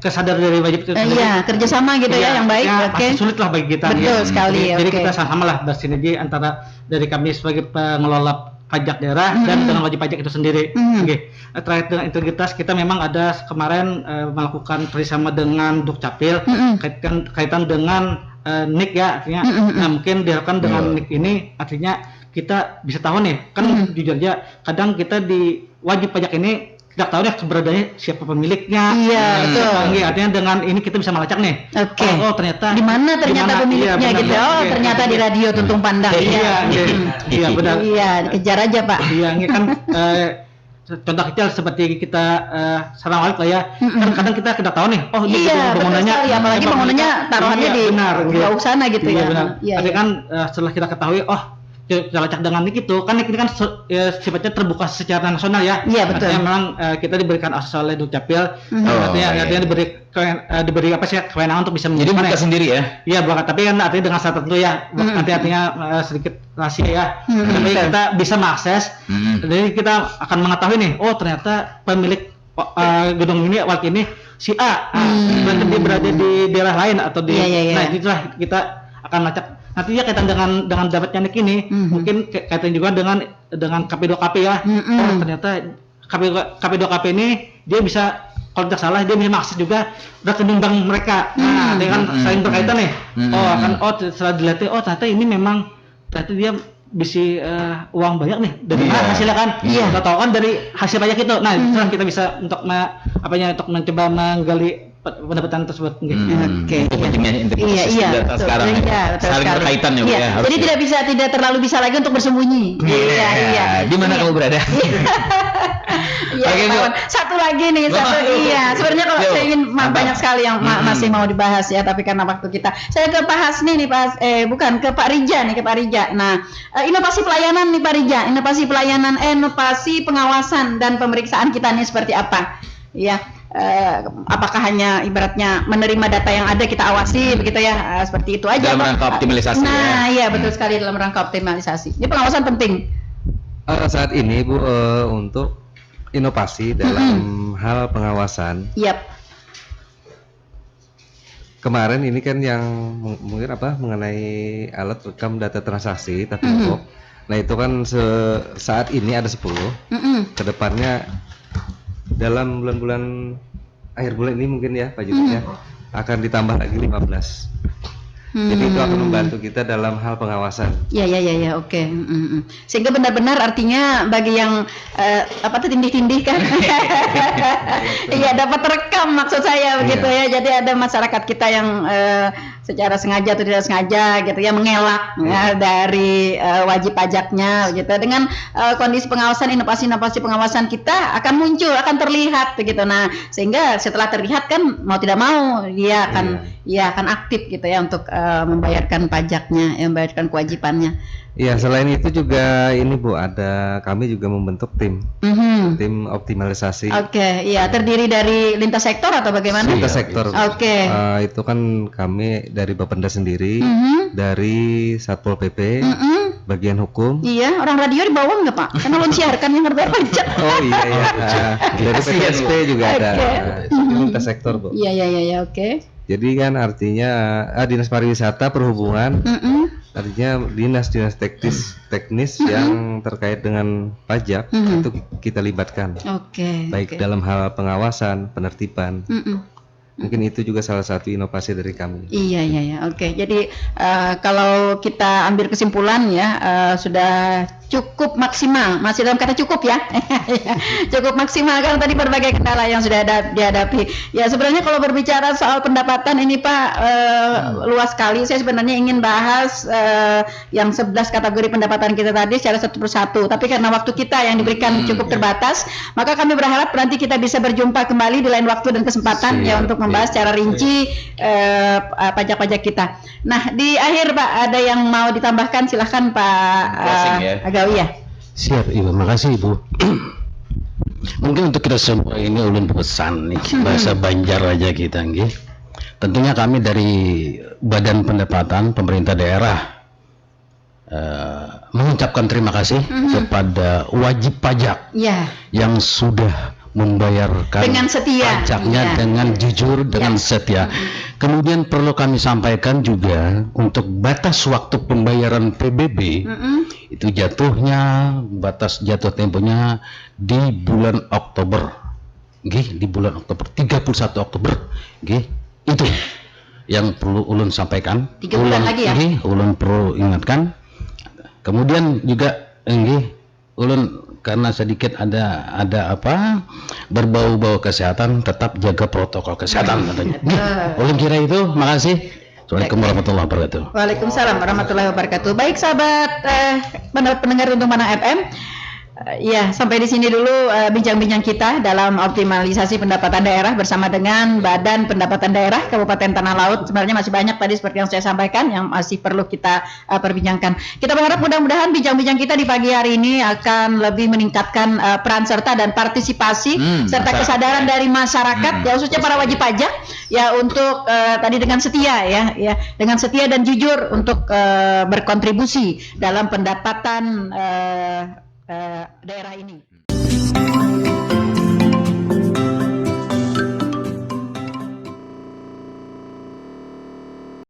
kesadaran dari wajib itu sendiri. Kerjasama gitu ya yang baik. Pasti sulit lah bagi kita. Betul sekali. Jadi kita sama-sama lah bersinergi antara dari kami sebagai pengelola pajak daerah dan dengan wajib pajak itu sendiri. Terkait dengan integritas, kita memang ada kemarin melakukan kerjasama dengan Dukcapil kaitan dengan NIK ya, artinya mungkin diharapkan dengan NIK ini artinya kita bisa tahu nih, kan jujur aja kadang kita di wajib pajak ini tidak tahu deh keberadaannya siapa pemiliknya. Betul. Artinya dengan ini kita bisa melacak nih. Oh ternyata di mana ternyata pemiliknya gitu. Ternyata di radio Tuntung Pandang. Iya benar. Iya, dikejar aja Pak. Iya, ini kan contoh kecil seperti kita salam alaikum lah ya. Kan kadang kita tidak tahu nih. Oh ini bangunannya, apalagi bangunannya taruhannya di jauh sana gitu ya. Tapi kan setelah kita ketahui, kita lacak dengan NIK itu kan NIK ini kan sifatnya terbuka secara nasional ya. Betul. Artinya memang kita diberikan akses oleh Dukcapil, artinya diberi kewenangan untuk bisa jadi buka sendiri ya. Iya bukan, tapi kan artinya dengan syarat tertentu ya. Nanti artinya sedikit rahasia ya. Tapi kita bisa mengakses. Jadi kita akan mengetahui nih, oh ternyata pemilik gedung ini waktu ini si A, dia berada di daerah lain atau di nah itulah kita akan lacak. Nantinya kaitan dengan dapatnya NIK ini mungkin kaitan juga dengan KP2KP ya. Oh ternyata KP2KP ini dia bisa, kalau tidak salah dia bisa mengakses juga rekening bank mereka. Nah, dia kan saling berkaitan nih. Setelah dilihat, ternyata ini memang ternyata dia bisa uang banyak nih dari mana hasilnya kan? Kita tahu kan dari hasil pajak itu. Nah, setelah kita bisa untuk untuk mencoba menggali pendapatan tersebut. Integritas data sekarang saling berkaitan ya. Jadi tidak terlalu bisa lagi untuk bersembunyi. Di mana kamu berada? Satu lagi nih, sebenarnya kalau saya ingin banyak sekali yang masih mau dibahas ya, tapi karena waktu kita, saya ke Pak Hasni nih ke Pak Rija nih, Nah, inovasi pelayanan nih Pak Rija, inovasi pengawasan dan pemeriksaan kita nih seperti apa? Apakah hanya ibaratnya menerima data yang ada kita awasi begitu ya, seperti itu aja dalam rangka optimalisasi. Betul sekali, dalam rangka optimalisasi. Ini pengawasan penting saat ini Bu, untuk inovasi dalam hal pengawasan. Kemarin ini kan yang mungkin mengenai alat rekam data transaksi tapi Nah itu kan saat ini ada 10. Kedepannya dalam bulan-bulan akhir bulan ini mungkin ya Pak Jumit ya, akan ditambah lagi 15. Jadi itu akan membantu kita dalam hal pengawasan. Ya, oke. Sehingga benar-benar artinya bagi yang tindih-tindih kan, iya dapat rekam maksud saya begitu ya. Jadi ada masyarakat kita yang secara sengaja atau tidak sengaja gitu ya mengelak ya, dari wajib pajaknya gitu. Dengan kondisi pengawasan, inovasi-inovasi pengawasan kita akan muncul, akan terlihat begitu. Nah, sehingga setelah terlihat kan mau tidak mau dia akan aktif gitu ya untuk membayarkan pajaknya, membayarkan kewajibannya. Iya, selain itu juga ini Bu, kami juga membentuk tim optimalisasi. Oke, iya, terdiri dari lintas sektor atau bagaimana? Lintas sektor. Oke. Itu kan kami dari Bapenda sendiri, dari Satpol PP, bagian hukum. Iya, orang radio di bawah nggak Pak? Karena belum siarkan yang berbayar pajak. Oh iya. Dari PTSP juga ada. Lintas sektor Bu. Iya, oke. Jadi kan artinya Dinas Pariwisata Perhubungan, artinya dinas-dinas teknis yang terkait dengan pajak itu kita libatkan. Baik dalam hal pengawasan, penertiban. Mungkin itu juga salah satu inovasi dari kami. Iya, oke. Jadi kalau kita ambil kesimpulan ya, sudah cukup maksimal, masih dalam kata cukup ya, cukup maksimal karena tadi berbagai kendala yang sudah dihadapi. Ya sebenarnya kalau berbicara soal pendapatan ini Pak, luas sekali. Saya sebenarnya ingin bahas yang 11 kategori pendapatan kita tadi secara satu persatu. Tapi karena waktu kita yang diberikan cukup terbatas, maka kami berharap nanti kita bisa berjumpa kembali di lain waktu dan kesempatan ya untuk membahas secara rinci pajak-pajak kita. Nah di akhir Pak ada yang mau ditambahkan, silahkan Pak Agawi ya. Siap Ibu, makasih Ibu. Mungkin untuk kita semua ini ulun pesan nih bahasa Banjar aja kita nggih. Tentunya kami dari Badan Pendapatan Pemerintah Daerah mengucapkan terima kasih kepada wajib pajak yang sudah membayarkan dengan setia pajaknya dengan jujur, dengan setia. Kemudian perlu kami sampaikan juga untuk batas waktu pembayaran PBB itu batas jatuh temponya di bulan Oktober. Di bulan Oktober 31 Oktober. Itu yang perlu ulun sampaikan. 3 bulan lagi ya. Ulun perlu ingatkan. Kemudian juga ulun karena sedikit ada berbau-bau kesehatan, tetap jaga protokol kesehatan katanya. Ulun kira itu. Makasih. Assalamualaikum warahmatullahi wabarakatuh. Waalaikumsalam warahmatullahi wabarakatuh. Baik sahabat pendengar untuk Mana FM. Ya, sampai di sini dulu bincang-bincang kita dalam optimalisasi pendapatan daerah bersama dengan Badan Pendapatan Daerah Kabupaten Tanah Laut. Sebenarnya masih banyak tadi seperti yang saya sampaikan yang masih perlu kita perbincangkan. Kita berharap mudah-mudahan bincang-bincang kita di pagi hari ini akan lebih meningkatkan peran serta dan partisipasi serta kesadaran dari masyarakat, ya khususnya para wajib pajak ya untuk tadi dengan setia ya dengan setia dan jujur untuk berkontribusi dalam pendapatan daerah ini.